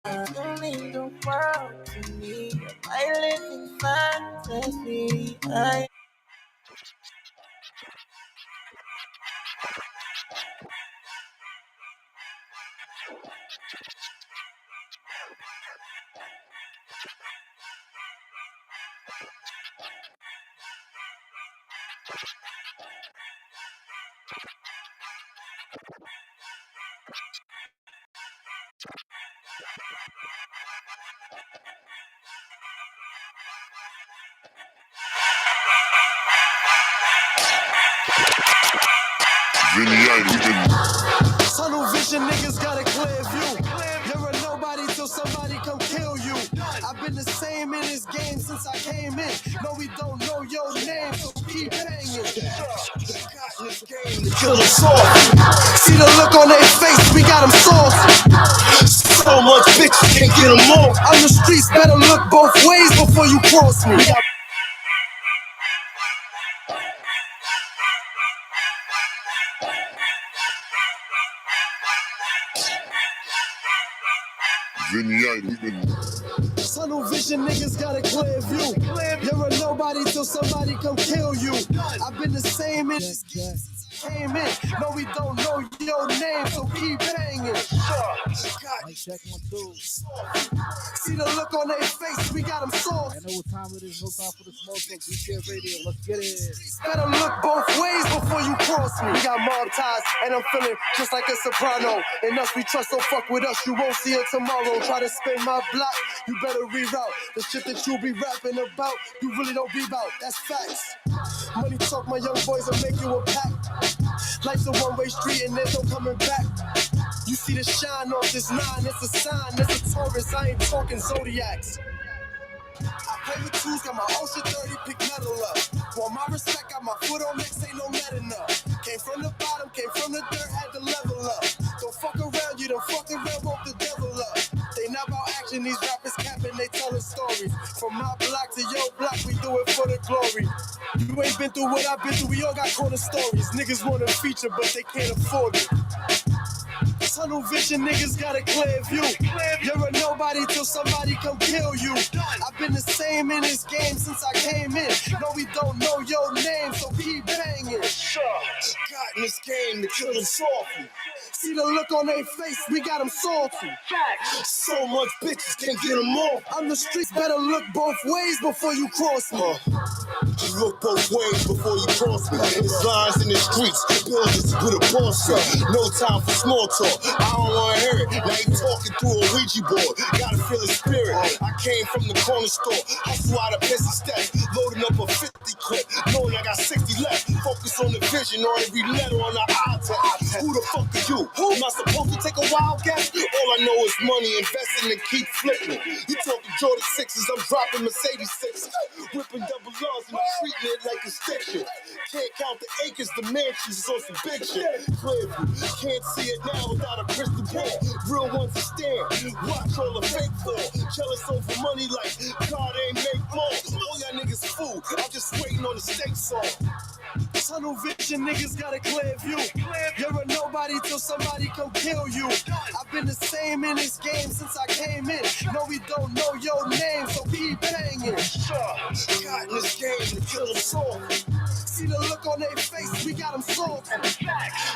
Mean the world to me. I live in fantasy. Tunnel vision niggas got a clear view. You're a nobody till somebody come kill you. I've been the same in this game since I came in. No, we don't know your name, so keep hanging. Kill them soft. See the look on their face, we got them soft. So much bitches can't get them off. On the streets, better look both ways before you cross me. Tunnel vision niggas got a clear view. You're a nobody till somebody come kill you. I've been the same in this game since I came in. No, we don't know your name, so keep banging. See the look on their face, we got them soft. I know what time it is, no time for the smoke talk, GK Radio, let's get it. Better look both ways before you cross me. We got mob ties, and I'm feeling just like a soprano. And us, we trust, so fuck with us, you won't see it tomorrow. Try to spin my block, you better reroute. The shit that you be rapping about, you really don't be about, that's facts. Money talk, my young boys will make you a pack. Life's a one-way street and there's no coming back. You see the shine off this line, it's a sign, it's a Taurus, I ain't talking zodiacs. I play with tools, got my ocean 30, pick metal up. For my respect, got my foot on mix, ain't no letting up. Came from the bottom, came from the dirt, had to level up. Don't fuck around, you don't fuck around, woke the devil up. They not about action, these rappers capping, they telling stories. From my block to your block, we do it for the glory. You ain't been through what I've been through, we all got corner stories. Niggas want a feature, but they can't afford it. Tunnel vision niggas got a clear view. You're a nobody till somebody come kill you. I've been the same in this game since I came in. No, we don't know your name, so keep banging. Got in this game to kill them softly. See the look on their face, we got them salty. So much bitches can't get them off. On the streets, better look both ways before you cross me. Look both ways before you cross me. There's lines in the streets, buildings with a boss up. No time for small talk, I don't wanna hear it. Now you talking through a Ouija board, gotta feel the spirit. I came from the corner store, hustle out of busy steps, loading up a 50 clip, knowing I got 60 left. Focus on the vision, on every letter on the iPad. Who the fuck are you? Am I supposed to take a wild guess? All I know is money, investing and keep flipping. You talking Jordan 6s, I'm dropping Mercedes 6s, whipping double R's and I'm treating it like a stiction. Can't count the acres, the mansions, it's on some big shit. Clearview, can't see it now without a crystal ball. Real ones to stand, watch all the fake fall. Jealous over money like God ain't make more. All y'all niggas fool, I'm just waiting on the steak song. Tunnel vision niggas got a clear view. You're a nobody till somebody come kill you. I've been the same in this game since I came in. No, we don't know your name, so keep banging. Got in this game to kill them soft. See the look on their face, we got them soft.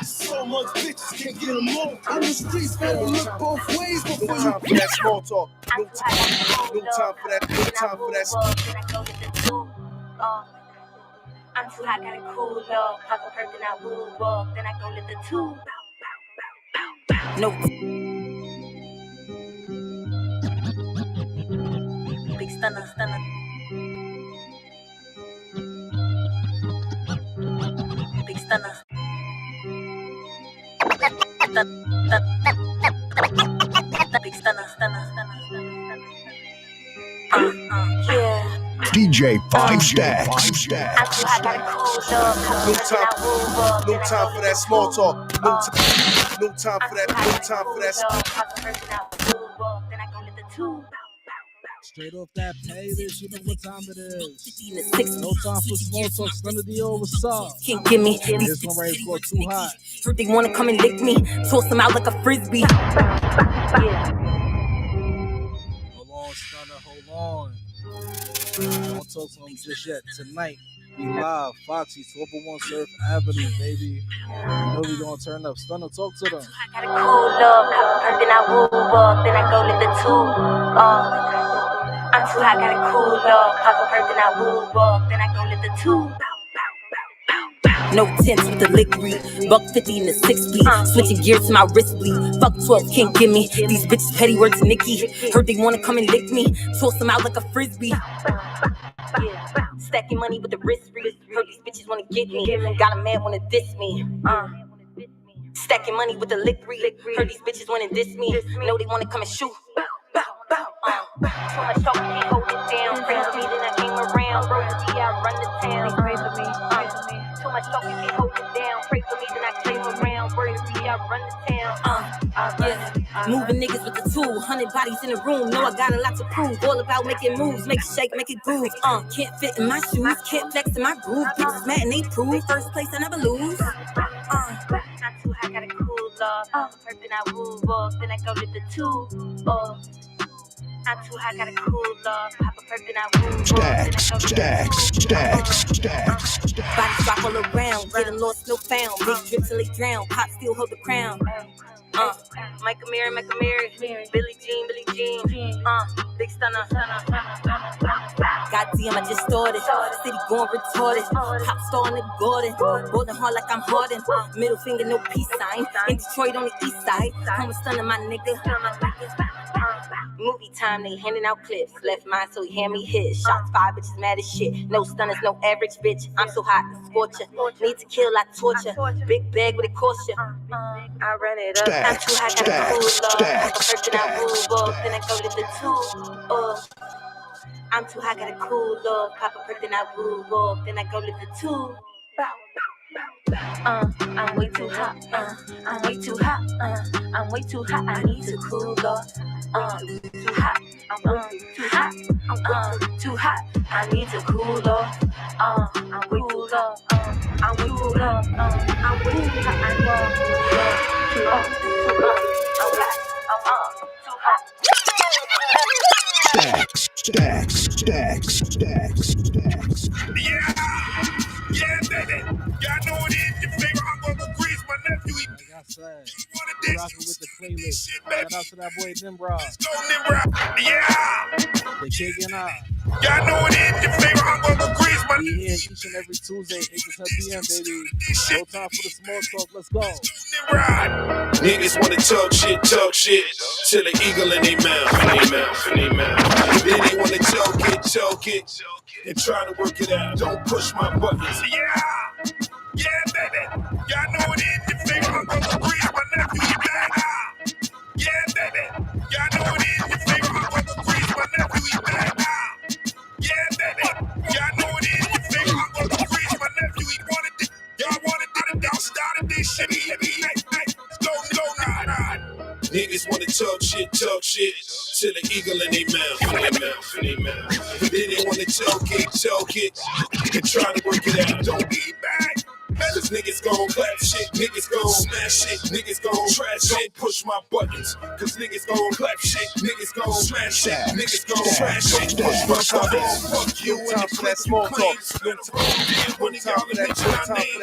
So much bitches can't get them off. On the streets, better look both ways before you. No time for that small talk. No time for that. No time for that. I'm too hot, gotta cool off. Pop a perk and I will walk. Then I go lit the tube. No. Big stunner. Big stunner. Big stunner. Yeah. DJ 5 Stacks. No time for that small talk. No time for that. Straight off that playlist, you know what time it is. No time for small talk, none of the old what's up. Can't give me this one right is called Too Hot. Heard they wanna come and lick me, toss them out like a frisbee. Yeah. Don't talk to him just yet. Tonight, we live, Foxy, 1201 Surf Avenue, baby. You know we gonna turn up. Stunner, talk to them. I got a cool love, pop a perk, then I woo up, then I go lit the two. I'm too hot, got a cool love, pop a perk, then I woo up, then I go lit the two. No tints with the liquid, $150 in the 6 speed. Switching gears to my wrist bleed. Fuck 12, can't give me. These bitches petty words, Nikki. Heard they wanna come and lick me. Toss them out like a frisbee. Stacking money with the wrist read. Heard these bitches wanna get me. Got a man wanna diss me. Stacking money with the lick read. Heard these bitches wanna diss me. Know they wanna come and shoot. Too much talk, can't hold it down. Pray for me, then I came around. Bro, I run the town. Pray for me. Too much talk, you can't hold it down. Pray for me, then I came around. Bro, I run the town. Yeah. Moving niggas with the tool. 100 bodies in the room. Know I got a lot to prove. All about making moves. Make it shake, make it groove. Can't fit in my shoes. Can't flex in my groove. Bitches mad and they prove. First place I never lose. Not too high, got a cool love. First then I move up. Then I go to the two. I'm too high, got a cool love. Pop a perk, then I move Stacks. Bodies drop all around, getting lost, no found. Big drip till they drown, pop still hold the crown. Michael Mary, Billie Jean, Big Stunner. Goddamn, I just started. City going retarded. Pop star in the garden. Golden hard like I'm Harden. Middle finger, no peace sign. In Detroit on the east side. Home Stunner, my nigga. Movie time, they handing out clips. Left mine, so he hand me his. Shots fired, bitches mad as shit. No stunners, no average bitch. I'm so hot, scorcher. Need to kill, I torture. Big bag with a caution. I run it up. I'm too high, got a cool love. First then I move up, then I go to the two. I'm too high, got a cool love. Pop a perk, then I move up, then I go to the two. I'm way too hot. I'm way too hot. I'm way too hot. I need to cool off. Too hot. I'm too hot. I'm too hot. I need to cool off. I'm way too hot. I'm way too hot. I'm way too hot. I need to cool off. Too hot. Too hot. Stacks. Yeah, baby. Y'all know it is your favorite Uncle Grease, my nephew. Like I said, we're rocking with the playlist. Shout out to that boy Nimrod. Yeah. The kicking on. Y'all know it is your favorite Uncle Grease, my We here each and every Tuesday, 8 to 10 p.m., baby. No time for the small talk. Let's go. Niggas wanna talk shit, till an eagle in their mouth. Then they wanna choke it, and try to work it out. Don't push my buttons. Yeah, baby. Y'all know it is your favorite Uncle Grease, my nephew. Yeah, baby. Y'all know it is your favorite Uncle Grease, my nephew. Yeah, baby. Y'all know it is your favorite Uncle Grease, my nephew. Y'all wanted it, y'all started this shit. Go, nah. Niggas wanna talk shit, till an eagle in their mouth. Then they wanna choke it, and try to work it out. Don't be back. Cause niggas gon' clap shit, niggas gon' smash shit, niggas gon' trash shit, push my buttons. Cause niggas gon' clap shit, niggas gon' smash shit, niggas gon' trash shit, push my buttons. Fuck you and the clip you claim. When y'all mention my name,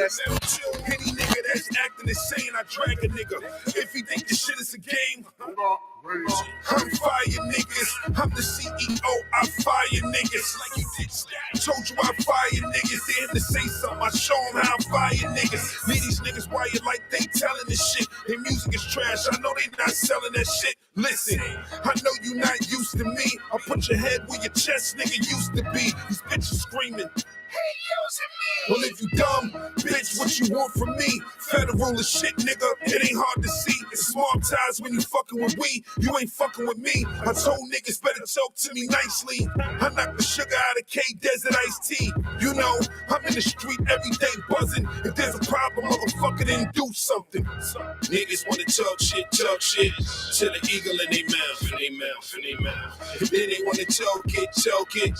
any nigga that's acting insane, I drag a nigga. If he think this shit is a game, I'm fire niggas. I'm the CEO, I fire niggas. Like you did stat. Told you I fire niggas. They had to say something, I show them how I fire niggas. Leave these niggas wired like they telling this shit. Their music is trash, I know they not selling that shit. Listen, I know you not used to me. I'll put your head where your chest nigga used to be. These bitches screaming, hey, using me. Well, if you dumb, bitch, what you want from me? Federal is shit, nigga, it ain't hard to see. It's small ties when you fucking with we. You ain't fucking with me. I told niggas better talk to me nicely. I knock the sugar out of K-Desert iced tea. You know, I'm in the street every day buzzing. If there's a problem, motherfucker, then do something. Niggas wanna talk shit, till an eagle in their mouth. And then they wanna choke it,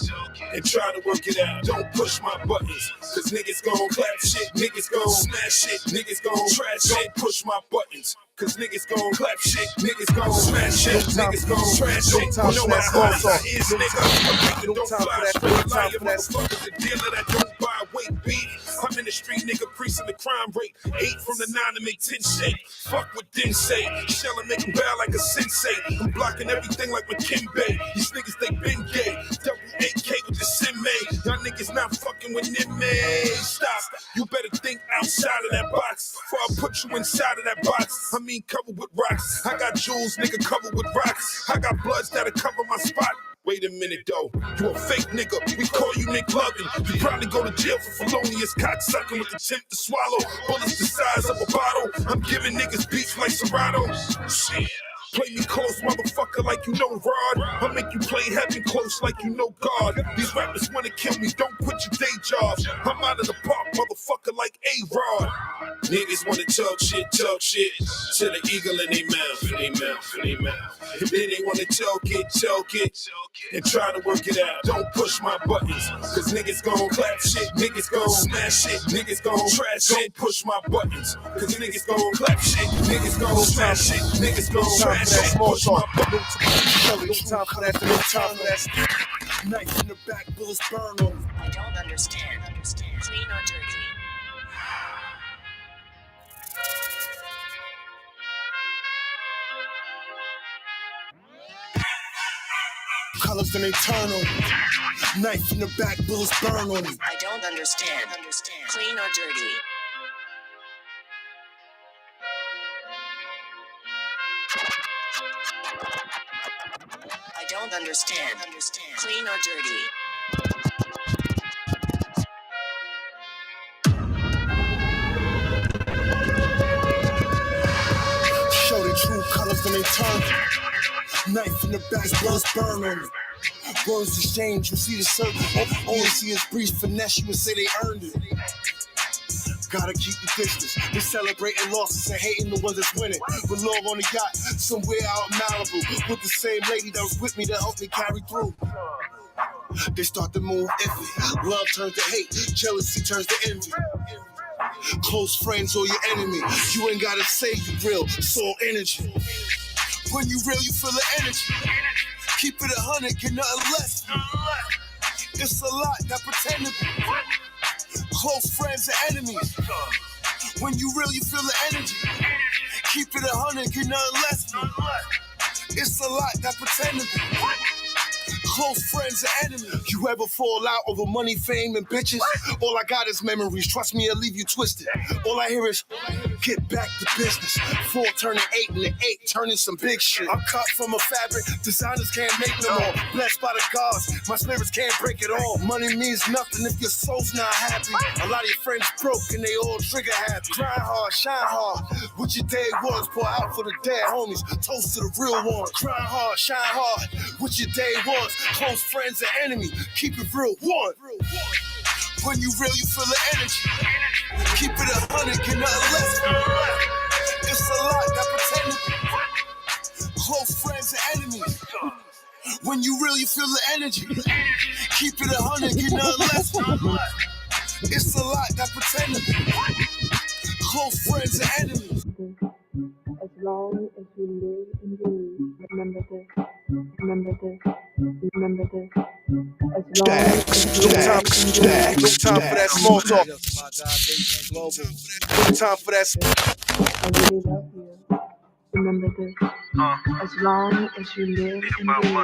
and try to work it out. Don't push my buttons. Cause niggas gon' clap shit, niggas gon' smash shit, niggas gon' trash shit, push my buttons. Cause niggas gon' clap shit, niggas gon' smash shit, niggas gon' trash shit. You know how hard I is, nigga. A nigga don't fly straight liar, motherfuckers. A dealer that don't buy weight beat. I'm in the street, nigga, preaching the crime rate. 8 from the 9 to make 10 shake. Fuck what Din say. Shell and make him bow like a sensei. I'm blocking everything like McKinbey. These niggas, they been gay. Double AK with the sMALL. Y'all niggas not fucking with them, man. Stop. You better think outside of that box. Before I put you inside of that box. I mean, covered with rocks. I got jewels, nigga, covered with rocks. I got bloods that'll cover my spot. Wait a minute though, you a fake nigga, we call you Nick Luggin. You probably go to jail for felonious cocksucking with attempt to swallow bullets the size of a bottle. I'm giving niggas beats like Serato. Shit. Play me close, motherfucker, like you know Rod. I'll make you play heaven close like you know God. These rappers wanna kill me, don't quit your day jobs. I'm out of the park, motherfucker, like A-Rod. Niggas wanna talk shit, till the eagle in their mouth. And then they wanna talk it, and try to work it out. Don't push my buttons, cause niggas gon' clap shit, niggas gon' smash shit, niggas gon' trash shit. Don't push my buttons, cause niggas gon' clap shit, niggas gon' smash shit, niggas gon' trash shit. Small talk. No time for that. Knife in the back, bullets burn on. I don't understand. Clean or dirty? Colors then they turn on me. Knife in the back, bullets burn on me. I don't understand. Clean or dirty? I don't understand. Clean or dirty? Show the true colors then they turn. Knife in the back, bullets burn on me. Words exchange, you see the circle. Only see his breeze finesse, you would say they earned it. Gotta keep the distance. We're celebrating losses and hating the ones that's winning. But love on the yacht, somewhere out in Malibu, with the same lady that was with me that helped me carry through. They start to move iffy. Love turns to hate, jealousy turns to envy. Close friends or your enemy, you ain't gotta say you real, it's all energy. When you real, you feel the energy. Keep it 100, get nothing less. It's a lot that pretend to be. Close friends and enemies. When you real, you feel the energy. Keep it 100, get nothing less. It's a lot that pretend to be. Close friends and enemies. You ever fall out over money, fame, and bitches? All I got is memories. Trust me, I'll leave you twisted. All I hear is, get back to business. 4 turning 8 and the 8 turning some big shit. I'm cut from a fabric, designers can't make no more. Blessed by the gods, my spirits can't break it all. Money means nothing if your soul's not happy. A lot of your friends broke and they all trigger happy. Grind hard, shine hard. What your day was, pour out for the dead homies. Toast to the real ones. Grind hard, shine hard. What your day was. Close friends and enemies, keep it real, one. When you real, you feel the energy. Keep it 100, get nothing less. It's a lot that pretend to be. Close friends and enemies. When you real, you feel the energy. Keep it 100, get nothing less. It's a lot that pretend to be. Close friends and enemies. As long as you live and breathe, remember this. Remember this. Remember this. As long as you live and breathe. No time for that small talk. No time for that. I really love you. Remember this. As long as you live and breathe.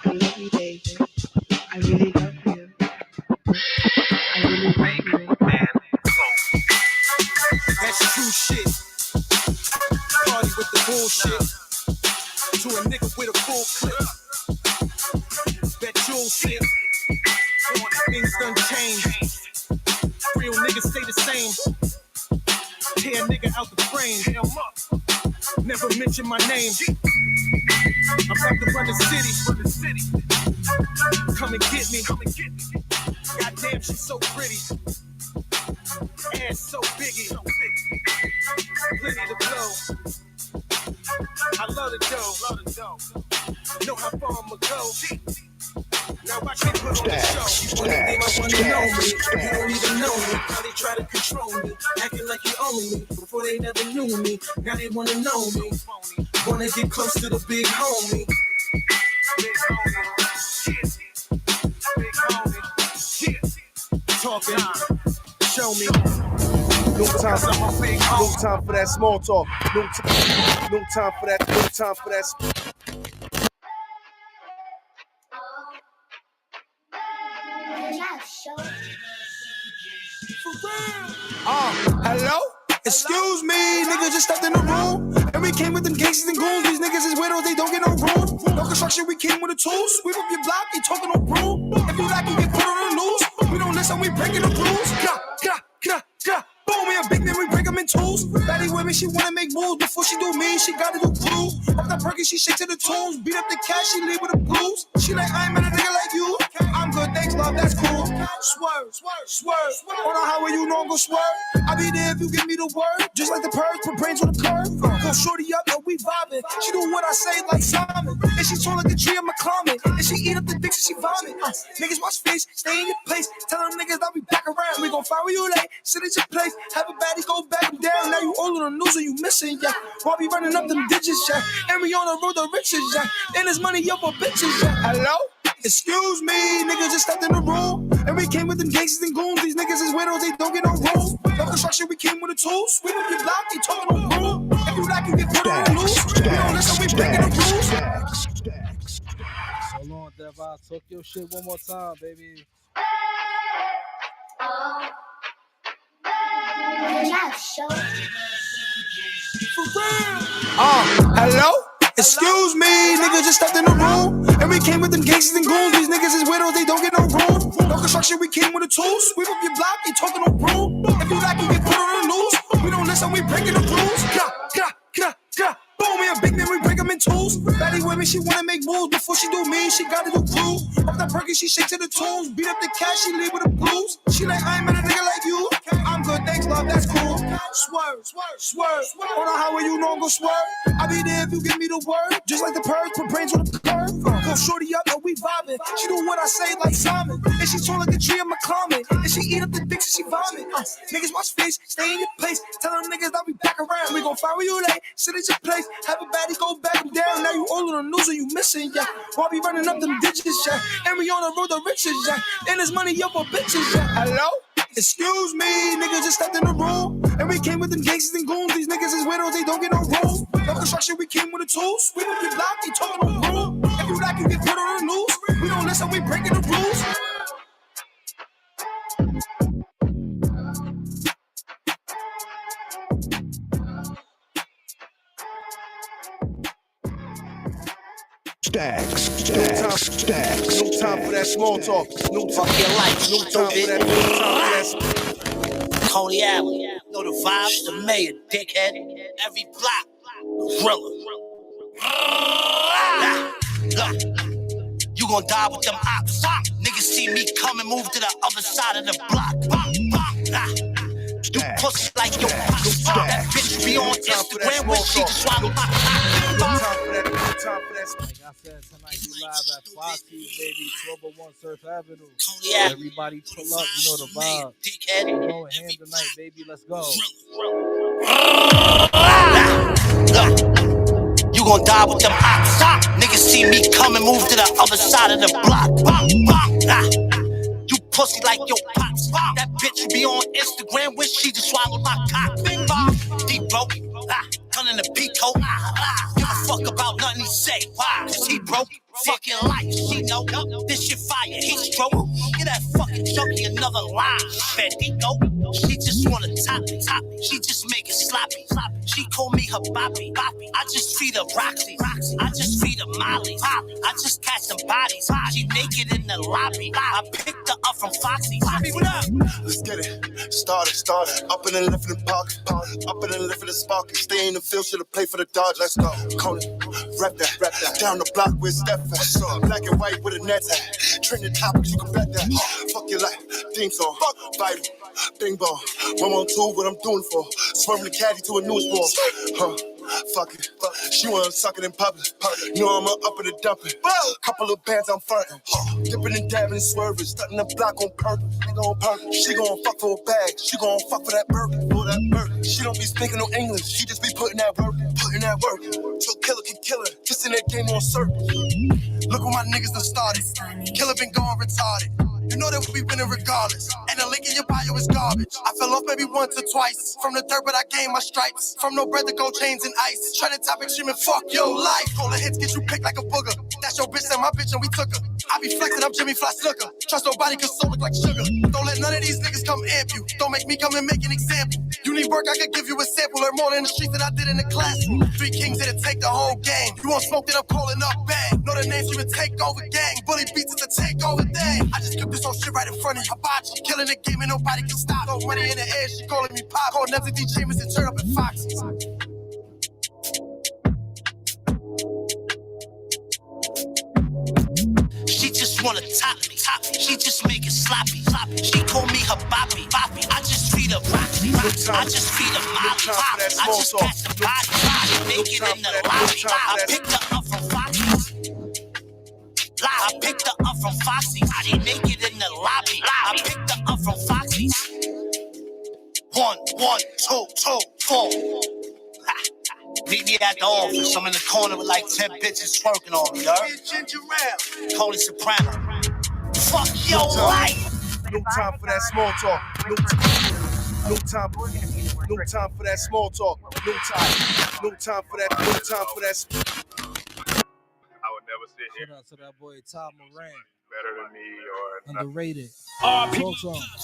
I love you, David. I really love you. I really love you. That's true shit. Party with the bullshit. To a nigga with a full clip. Bet you'll sit. Things done changed. Real niggas stay the same. Tear a nigga out the frame. Never mention my name. I'm about to run the city. Come and get me. Goddamn, she's so pretty. Ass so biggie. Plenty to blow. I love the dough. Know how far I'ma go. Now watch me put on the show. You wanna think I wanna know me? You don't even know me. Now they try to control me, acting like you own me. Before they never knew me, now they wanna know me. Wanna get close to the big homie. Big homie. Big homie. Talking. Show me. No time for that small talk. No time for that. No time for that. Hello? Excuse me, nigga just stepped in the room. And we came with them gangsters and goons. These niggas is widows, they don't get no room. No construction, we came with the tools. Sweep up your block, you talking no broom. If you like, you get put on the news. We don't listen, we breaking the rules. Boom, we a big man, we break them in twos. Batty with me, she wanna make moves. Before she do me, she gotta do crew. Up the perky, she shake to the tunes. Beat up the cash, she leave with the blues. She like, I ain't met a nigga like you. I'm good, thanks, love, that's cool. Swerve. On the highway, you know I'm gon' swerve. I be there if you give me the word. Just like the purge, put brains on the curve. Go shorty up, yo, we vibing. She do what I say like Simon. And she tall like a tree, I'ma climb it. And she eat up the dicks and she vomit. Niggas watch face, stay in your place. Tell them niggas I'll be back around. We gon' fire you late, sit at your place. Have a baddie go back and down. Now you all on the news and you missing, yeah. While we running up them digits, yeah. And we on the road to riches, yeah. And there's money up for bitches, yeah. Hello? Excuse me, niggas just stepped in the room. And we came with them gangsters and goons. These niggas is widows, they don't get no room. No construction, we came with the tools. Sweep up your block, they talking no broom. If you like, you get put on the loose. We don't listen, we breaking the rules. Hold on, Dev. Talk your shit one more time, baby. Hello? Excuse me, niggas just stepped in the room. And we came with them gangsters and goons. These niggas is widows, they don't get no room. No construction, we came with the tools. Sweep up your block, they talking no broom. If you like, you get put on the news. We don't listen, we breaking the rules. Boom, we a big man, we break them in twos. Batty with me, she wanna make moves. Before she do me, she gotta do crew. Up the perky, she shake to the tunes. Beat up the cash, she leave with the blues. She like, I ain't met a nigga like you. I'm good, thanks, love, that's cool. Swerve. On the highway, you know I'm gon' swerve. I be there if you give me the word. Just like the purge, put brains on the curve. Go shorty up, yo, we vibing. She do what I say like Simon. And she tall like a tree, I'ma climb it. And she eat up the dicks and she vomit. Niggas watch face, stay in your place. Tell them niggas I'll be back around. We gon' fire you late, sit at your place. Have a baddie go back and down. Now you all on the news and you missing, yeah. While we running up them digits, yeah. And we on the road to riches, yeah. And there's money up for bitches, yeah. Hello? Excuse me, niggas just stepped in the room. And we came with them gangsters and goons. These niggas is widows, they don't get no room. No construction, we came with the tools. Sweep up your block, they talking no broom. If you like, you get put on the news. We don't listen, we breaking the rules. Stacks. No time for that small talk. No time Fuck your life. No time for that. No time for that. Coney Island. Know the vibes, the mayor, dickhead. Every block, gorilla. You gon' die with them ops. Niggas see me coming, move to the other side of the block. You pussy like your pops. That bitch be on Instagram when she just swallow my cock. Like I said, tonight we live at Foxy's, baby, 1201 Surf Avenue. Everybody pull up, you know the vibe. We're going hand tonight, baby, let's go. You gon' die with them ops. Niggas see me coming, move to the other side of the block. You pussy like your pops. That bitch be on Instagram when she just swallowed my cock. Deep broke, gun in the Pico. Give a fuck about nothing he say. Why? Cause he broke. Fucking life, she know. This shit fire, he stroke. Get that fucking junkie another line. Bendigo. She just wanna top me. She just make it sloppy. She call me her boppy. I just feed her Roxy. I just feed her Molly. I just catch some bodies. She naked in the lobby. I picked her up from Foxy. Bobby, what up? Let's get it. Started. Up in the lift in the park. Up in the lift in the spark. Stay in the field, should've played for the Dodge. Let's go. Coney, rep that. Down the block with Steph. Black and white with a net. Trending topics, you can bet that. Fuck your life. Theme song. Vital. Bing bong. 112, what I'm doing for. Swerving the caddy to a new sport. Fuck it. She wanna suck it in public. Know I'm up in the dumping. Couple of bands I'm frontin'. Dipping and dabbing and swerving. Stunting the block on purpose. Nigga on purpose. She gon' fuck for a bag. She gon' fuck for that burger. For that burger. She don't be speaking no English. She just be putting that work. Putting that work. So killer can kill her. Just in that game on circle. Look what my niggas done started. Killer been going retarded. You know that we winning regardless. And the link in your bio is garbage. I fell off maybe once or twice. From the dirt, but I gained my stripes. From no bread to gold chains and ice. Trying to top extreme and fuck your life. All the hits get you picked like a booger. That's your bitch and my bitch and we took her. I be flexing up Jimmy Fly Snooker. Trust nobody cause soul look like sugar. Don't let none of these niggas come amp you. Don't make me come and make an example. You need work, I could give you a sample. Learn more in the streets than I did in the classroom. 3 kings here to take the whole game. You want smoke that I'm calling up bang. Know the names, you would take over gang. Bully beats is a takeover thing. I just kept this whole shit right in front of you. Hibachi, killing the game and nobody can stop. Throw money in the air, she calling me pop. Call Nebs D Chambers and turn up at Foxy's. She just wanna top me. She just make it sloppy. She call me her boppy. I just feed her broccoli. I just feed her molly. I just catch the body. Make it in the lobby. I picked her up from Foxy's. I picked her up from Foxy's. I didn't make it in the lobby. I picked her up from Foxy's. 1, 2, 4. Meet me at the office. I'm in the corner with like 10 bitches twerking on me, y'all. Tony Soprano. Fuck your life. No time for that small talk. No time for that small talk. No time for that. I would never sit here. Shout out to that boy Tom Moran. Better than me or nothing. Underrated. R.P.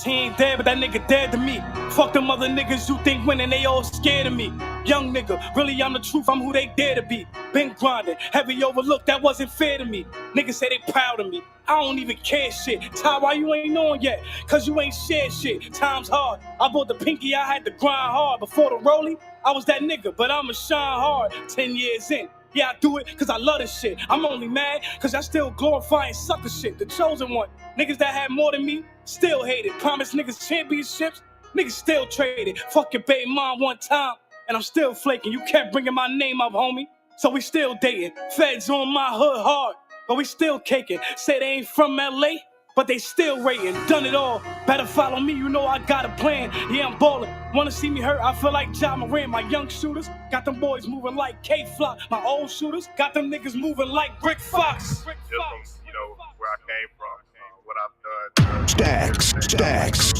He ain't dead, but that nigga dead to me. Fuck them other niggas you think winning, they all scared of me. Young nigga, really I'm the truth, I'm who they dare to be. Been grinding, heavy overlooked, that wasn't fair to me. Niggas say they proud of me, I don't even care shit. Ty, why you ain't on yet? Cause you ain't shared shit. Time's hard, I bought the pinky, I had to grind hard. Before the rollie, I was that nigga, but I'ma shine hard. 10 years in. Yeah, I do it cause I love this shit. I'm only mad cause I still glorifying sucker shit. The chosen one. Niggas that had more than me, still hated. Promised niggas championships, niggas still traded. Fuck your baby mom one time, and I'm still flaking. You kept bringing my name up, homie, so we still dating. Feds on my hood hard, but we still caking. Say they ain't from LA, but they still rating. Done it all, better follow me, you know I got a plan. Yeah, I'm ballin', wanna see me hurt, I feel like Ja Moran. My young shooters, got them boys moving like K-Flock. My old shooters, got them niggas moving like Brick Fox. Just from, where I came from, what I've done. Stacks.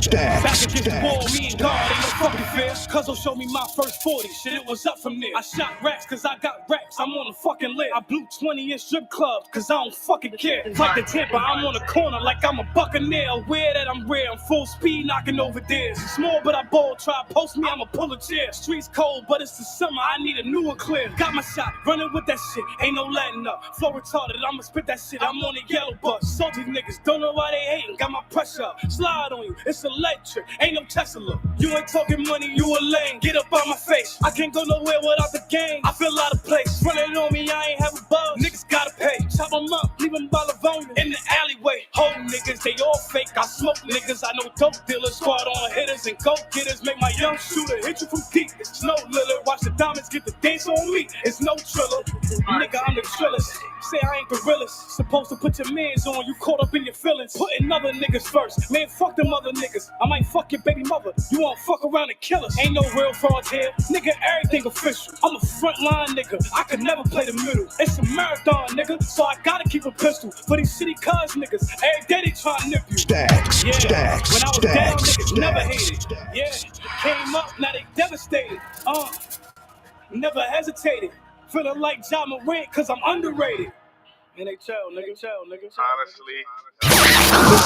Back against the wall, me and God ain't no fucking fair. Cuzzo showed me my first 40, shit, it was up from there. I shot racks cause I got racks, I'm on the fucking lid. I blew 20 in strip clubs cause I don't fucking care. Like the Tampa, I'm on the corner like I'm a buccaneer. Aware that I'm rare, I'm full speed knocking over theirs. Small but I bold, try to post me, I'ma pull a chair. Streets cold but it's the summer, I need a newer clear. Got my shot, running with that shit, ain't no letting up. Flow retarded, I'ma spit that shit, I'm on the yellow bus. Salty niggas, don't know why they hating, got my pressure up. Slide on you, it's electric, ain't no Tesla. You ain't talking money, you a lame, get up on my face. I can't go nowhere without the game, I feel out of place. Running on me, I ain't have a buzz, niggas gotta pay. Chop them up, leave them by Livonia in the alleyway. Whole niggas, they all fake, I smoke niggas, I know dope dealers. Squad on hitters and go getters, make my young shooter hit you from deep. It's no Lillard, watch the diamonds get the dance on me. It's no Triller, nigga, I'm the trillest. Say I ain't the realest, supposed to put your mans on, you caught up in your feelings. Putting other niggas first, man, fuck them other niggas. I might fuck your baby mother, you won't fuck around and kill us. Ain't no real frauds here, nigga, everything official. I'm a frontline nigga, I could never play the middle. It's a marathon, nigga, so I gotta keep a pistol. For these city cuz niggas, every day they try to nip you. Stacks. When I was down, niggas never hated. Yeah, came up, now they devastated. Never hesitated. Feeling like Ja Morant, cause I'm underrated. And they chill, nigga. Honestly.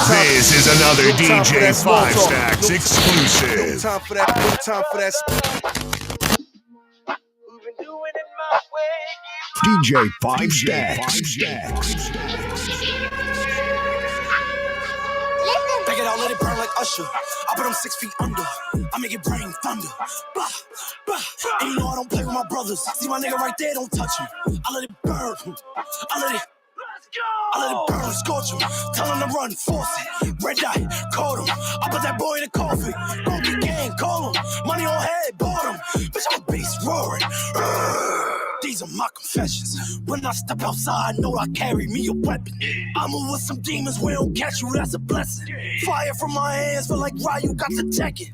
This is another DJ 5 Stacks exclusive. No time for that. We've been doing it my way. DJ 5 Stacks. Back it out, let it burn like Usher. I put them 6 feet under. I make it rain thunder. Blah, blah. And you know I don't play with my brothers. See my nigga right there, don't touch him. I let it burn. I let it burn, scorch him. Tell him to run, force it. Red dot, caught him. I put that boy in the coffin. Broken gang, call him. Money on head, bought him. Bitch, I'm a beast roaring. These are my confessions. When I step outside, I know I carry me a weapon. I'm with some demons, we don't catch you, that's a blessing. Fire from my hands, feel like Ryu got the jacket.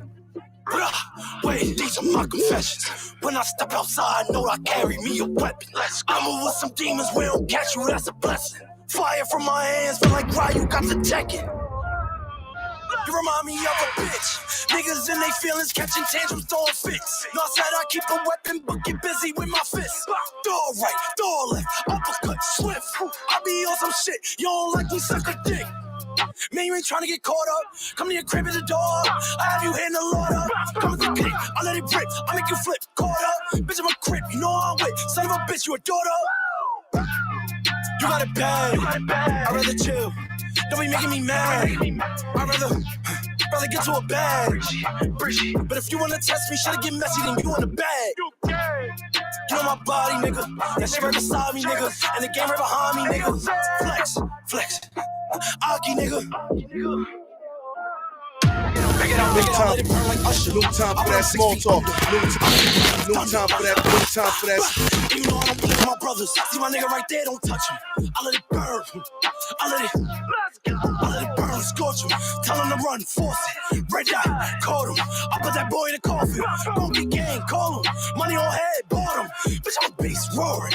Wait, these are my confessions. When I step outside, I know I carry me a weapon. I'm with some demons, we don't catch you, that's a blessing. Fire from my hands, feel like Ryu got the jacket. You remind me of a bitch. Niggas in they feelings, catching tantrums, throwing fits. No, I said I keep a weapon, but get busy with my fists. Door right, door left, uppercut, swift. I be on some shit, you don't like me, suck a dick. Man, you ain't trying to get caught up. Come to your crib at the door. I have you hitting the Lord up. Come with the click, I let it rip. I make you flip, caught up. Bitch, I'm a crip, you know I'm with. Son of a bitch, you a daughter. You got it bad. I'd rather chill. Don't be making me mad. I'd rather get to a bag. But if you wanna test me, should've get messy, then you in the bag. You know my body, nigga. That shit right beside me, nigga. And the game right behind me, nigga. Flex. Aki, nigga. No time for that small talk. No time for that. You know I don't play with my brothers. See my nigga right there, don't touch him. I let it burn. I let it burn, scorch him. Tell him to run, force it. Red dot, caught him. I put that boy in the coffin. Won't get gang, call him. Money on head, bought him. Bitch, I'm a beast, roaring.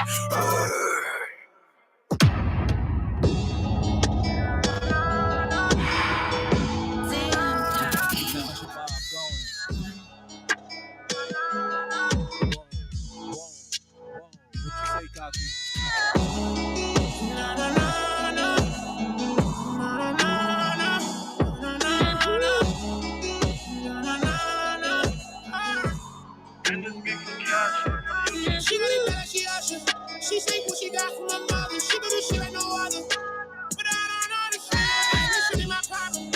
She really bad, she usher. She take what she got from my mother. She do this shit like no other. But I don't understand. This shit in my pocket.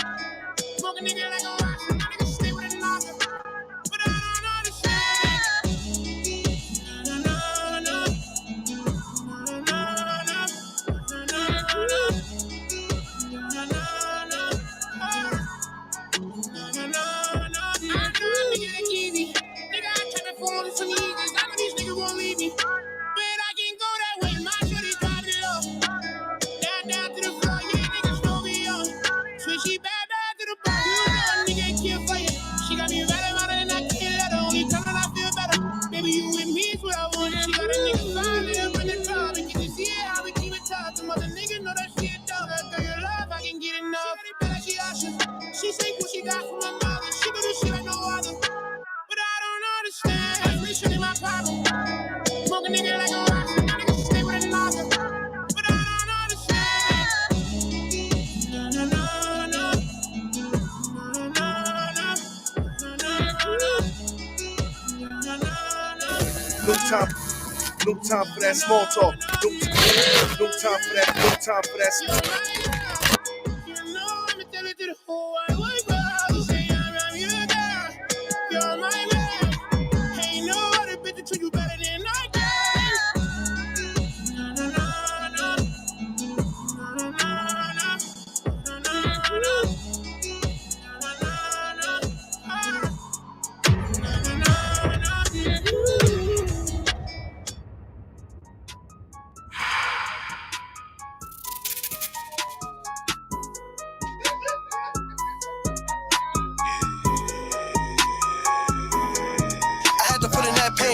Smoke a nigga like a rock. My nigga stay with a knocker. But I don't understand. Some niggas, none of these niggas won't leave me. But I can go that way, my shorty dropped it off. Down to the floor, yeah, niggas know me on. Switchy bad to the bar, you know a nigga ain't kill for you. She got me right about it and I can't let her. Only time that I feel better. Baby, you with me is what I want. She got a nigga solid, bring the top. And can you see it, how we keep it tough. The mother niggas know that shit tough. After your love, I can get enough. She bad, she usher. She take what she got from my mother. She do this shit like no other. But I don't understand. This shit in my pocket. Smoke a nigga like a rock. My nigga stay with a knocker. But I don't understand. No time for that small talk. No time for that. No time for that. You know, let me tell it to the whole wide world. You say I'm your girl. You're my man. Ain't no other bitch that treat you better than I can.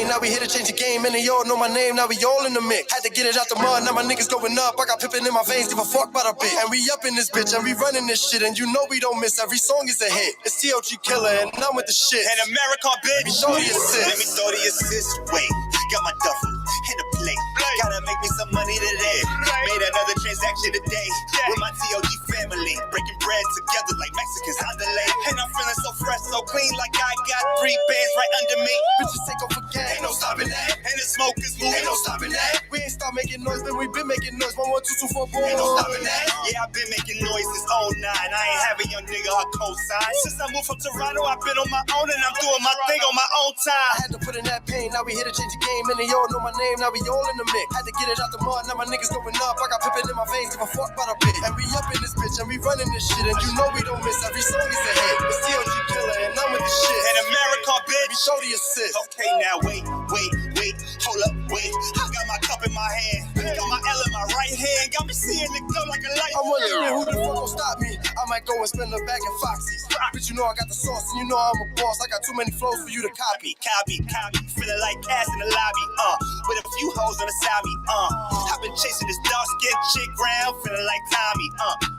Now we here to change the game, and they all know my name. Now we all in the mix. Had to get it out the mud. Now my niggas going up. I got pippin' in my veins. Give a fuck about a bitch. And we up in this bitch, and we running this shit. And you know we don't miss. Every song is a hit. It's TOG Killer, and I'm with the shit. And America, bitch. Let me throw the assist. Let me throw the assist. Wait, got my duffel in the plate. Gotta make me some money today. Made another transaction today with my TOG family. Breaking bread together like Mexicans on delay. And I'm feeling so fresh, so clean, like I got 3 bands right under me. Bitches take over gang. Ain't no stopping that. And the smoke is moving. Ain't no stopping that. We ain't start making noise, but we been making noise. 1 1 2 2 4 4. Ain't no stopping that. Yeah, I've been making noise since 09. I ain't have a young nigga or cosign. Since I moved from Toronto, I've been on my own and I'm doing my thing on my own time. I had to put in that pain. Now we here to change the game, and they all know my name. Now we all in the mix. Had to get it out the mud. Now my niggas going up. I got pippin' in my veins. Give a fuck about a bitch. And we up in this bitch, and we running this shit. And you know we don't miss. Every song is a hit. It's TOG Killer, and I'm with the shit. And America, bitch. We show the assist. Okay, now wait. Hold up. Wait, I got my cup in my hand, got my L in my right hand, got me seeing the glow like a light. I'm wondering who the fuck gon' stop me. I might go and spend a bag in Foxy's. Bitch, you know I got the sauce and you know I'm a boss. I got too many flows for you to copy. Feeling like Cass in the lobby, with a few hoes on the side me, I've been chasing this dark-skinned chick round, feeling like Tommy,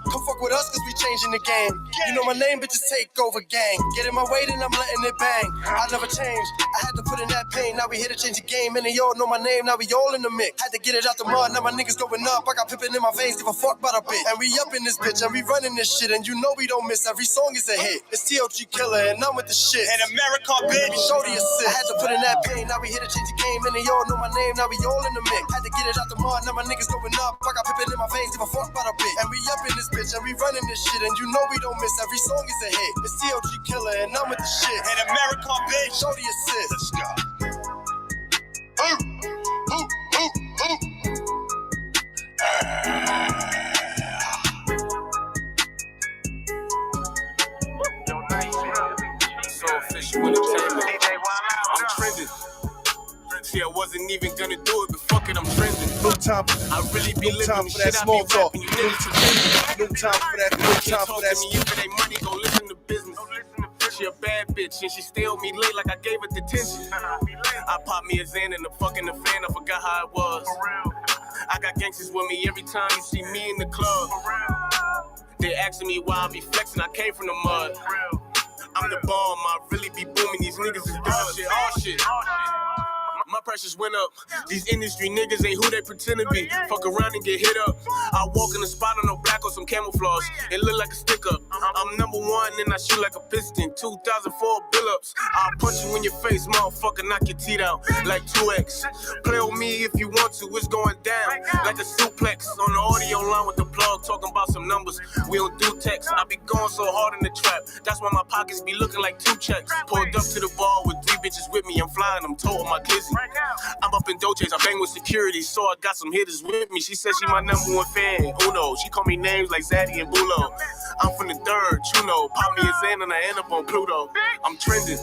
Come fuck with us cause we changing the game. You know my name, bitches take over gang. Get in my way, then I'm letting it bang. I never change, I had to put in that pain. Now we here to change the game, and they all know my name. Now we all in the mix. Had to get it out the mud, now my niggas going up. I got pippin' in my veins, give a fuck about a bitch. And we up in this bitch, and we running this shit. And you know we don't miss, every song is a hit. It's TLG Killer, and I'm with the shit. and America, bitch. Shorty assist. I had to put in that pain, now we here to change the game. And they all know my name, now we all in the mix. Had to get it out the mud, now my niggas going up. I got pippin' in my veins, give a fuck about a bitch. And we up in this bitch, and we running this shit. And you know we don't miss, every song is a hit. It's TLG Killer, and I'm with the shit. And America, bitch. Shorty assist. Let's go. So official entertainment. I'm trending. See, I wasn't even gonna do it, but fuck it, I'm trending. No time, I really be no living time the for that shit I small be talk. rapping. You niggas pretending. No time for that, no Can't time talk for that. to me if it ain't money, gon' listen to business. She a bad bitch and she stay on me late like I gave her detention. I pop me a Xan and the fucking the fan, I forgot how it was. I got gangsters with me every time you see me in the club. They asking me why I be flexing, I came from the mud. I'm the bomb, I really be booming, these niggas is doing shit, all shit. My pressures went up. These industry niggas ain't who they pretend to be. Fuck around and get hit up. I walk in the spot on no black or some camouflage. It look like a stick up. I'm number one and I shoot like a piston. 2004 bill-ups. I'll punch you in your face, motherfucker, knock your teeth out. Like 2X. Play with me if you want to, it's going down. Like a suplex. On the audio line with the plug, talking about some numbers. We don't do text. I be going so hard in the trap. That's why my pockets be looking like 2 checks. Pulled up to the bar with 3 bitches with me. I'm flying, I'm toting my glizzy. I'm up in Dolce's, I bang with security, so I got some hitters with me. She said she my number one fan, Uno. She call me names like Zaddy and Bulo. I'm from the third, you know. Pop me a Xan and I end up on Pluto. I'm trending.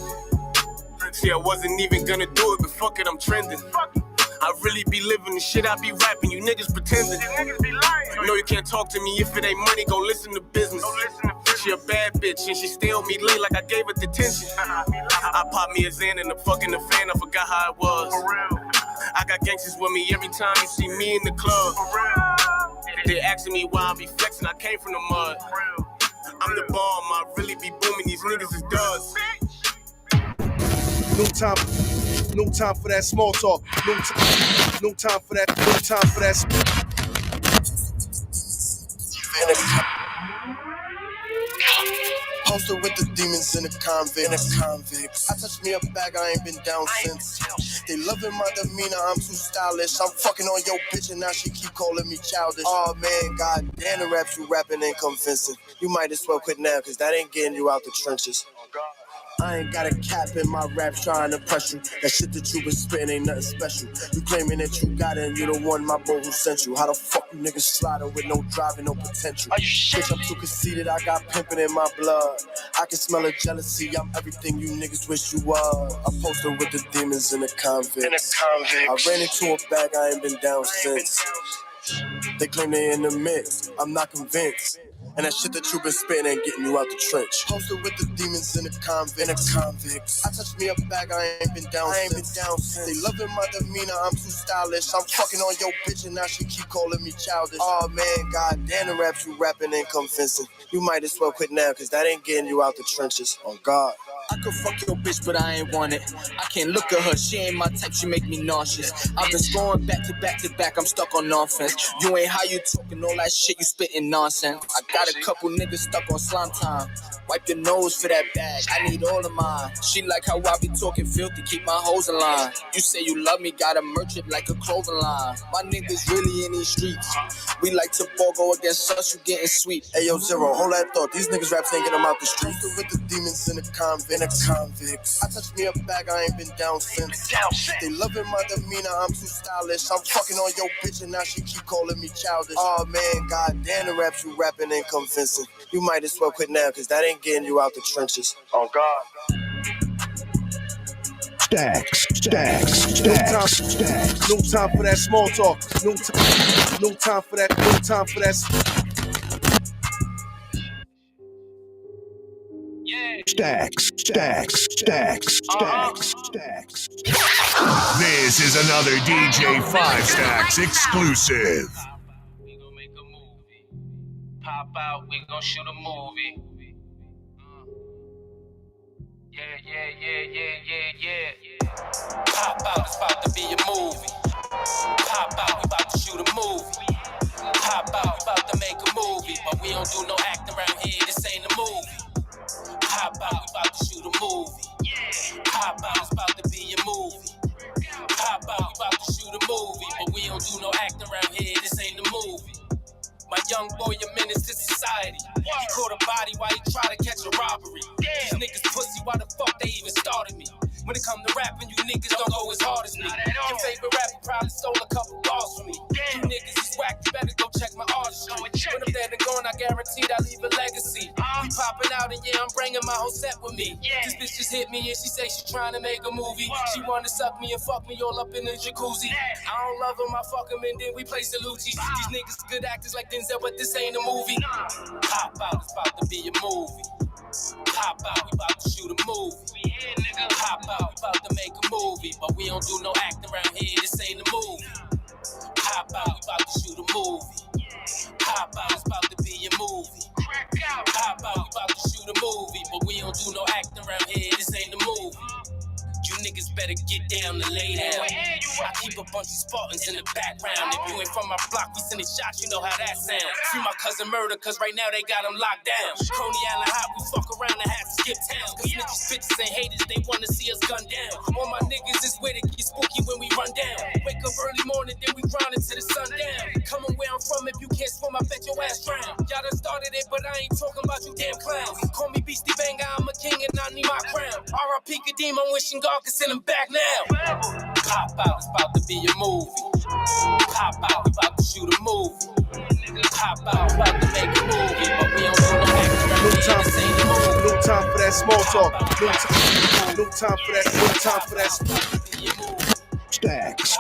See, I wasn't even gonna do it, but fuck it, I'm trending. I really be living the shit I be rapping, you niggas pretending. No, you can't talk to me if it ain't money, go listen to business. She a bad bitch and she stay on me late like I gave her detention. I pop me a Xan and the fucking the fan, I forgot how it was. I got gangsters with me every time you see me in the club. They asking me why I be flexing, I came from the mud. I'm the bomb, I really be booming, these niggas is duds. No time for that small talk. No time for that. No time for that. Posted with the demons in a convict. I touched me a bag, I ain't been down since. They loving my demeanor, I'm too stylish. I'm fucking on your bitch and now she keep calling me childish. Oh man, god damn, the raps you rapping ain't convincing. You might as well quit now, cause that ain't getting you out the trenches. I ain't got a cap in my raps trying to press you. That shit that you been spitting ain't nothing special. You claiming that you got it and you the one my bro who sent you. How the fuck you niggas sliding with no driving, no potential? Bitch, I'm too conceited, I got pimping in my blood. I can smell the jealousy, I'm everything you niggas wish you were. I posted with the demons in a convict. I ran into a bag, I ain't been down since. They claim they in the mix, I'm not convinced. And that shit that you been spitting ain't getting you out the trench. Posted with the demons in a convict. I touched me a bag, I ain't been down since. They loving my demeanor, I'm too stylish. I'm fucking on your bitch and now she keep calling me childish. Oh man, god damn, the raps you rapping ain't convincing. You might as well quit now, cause that ain't getting you out the trenches. Oh god. I could fuck your bitch, but I ain't want it. I can't look at her, she ain't my type, she make me nauseous. I've been scoring back to back, I'm stuck on offense. You ain't how you talking, all that shit, you spitting nonsense. I got a couple niggas stuck on slime time. Wipe your nose for that bag, I need all of mine. She like how I be talking filthy, keep my hoes in line. You say you love me, gotta merch it like a clothing line. My niggas really in these streets. We like to ball, go against us, you getting sweet. Hey yo, Zero, hold that thought. These niggas raps ain't get them out the street. With the demons in a convict. I touched me a bag, I ain't been down since. They loving my demeanor, I'm too stylish. I'm fucking on your bitch and now she keep calling me childish. Oh man, god damn, the raps you rapping ain't convincing. You might as well quit now, cause that ain't getting you out the trenches. Oh god. Stacks. No time for that small talk. No time for that. No time for that. Stacks. This is another DJ 5 Stacks exclusive. We gon' make a movie. Pop out, we gon' shoot a movie. Yeah. Pop out, it's about to be a movie. Pop out, we about to shoot a movie. Pop out, we about to make a movie. But we don't do no acting around here, this ain't a movie. Pop out, we about to shoot a movie. Pop out, it's about to be a movie. Pop out, we about to shoot a movie. But we don't do no acting around here, this ain't a movie. My young boy a menace to society. He caught a body while he tried to catch a robbery. These niggas pussy, why the fuck they even started me? When it come to rapping, you niggas don't go as hard as me. Your favorite rapper probably stole a couple bars from me. You niggas is whack, you better go check my artistry. When I'm dead and gone, I guaranteed I leave a legacy. We popping out and yeah, I'm bringing my whole set with me. This bitch just hit me and she say she trying to make a movie. She wanna suck me and fuck me all up in the jacuzzi. I don't love them, I fuck them and then we play Salucci. These niggas good actors like Denzel, but this ain't a movie. Pop out, it's about to be a movie. Pop out, we about to shoot a movie. Pop out, we about to make a movie. But we don't do no acting around here, this ain't a movie. Pop out, we about to shoot a movie. Pop out, it's about to be a movie. Pop out, we about to shoot a movie. But we don't do no acting around here, this ain't a movie. You niggas better get down and lay down. I keep a bunch of Spartans in the background. If you ain't from my block, we sending shots, you know how that sound. Free my cousin Murder, cause right now they got him locked down. Coney Island hot, we fuck around and have to skip town. Cause niggas, bitches, and haters, they wanna see us gun down. All my niggas is with it, get spooky when we run down. Wake up early morning, then we grind until the sun down. Coming where I'm from, if you can't swim, I bet your ass drown. Y'all done started it, but I ain't talking about you damn clowns. Call me Beastie Banger, I'm a king and I need my crown. R.I.P. Kadeem, I'm wishing God could send him back now. Pop out, it's about to be a movie. Pop out, we about to shoot a movie. Pop out, we about to make a movie. But we don't do no acting around here, this ain't a movie. No time for that small talk. No time for that. No time for that. Stacks.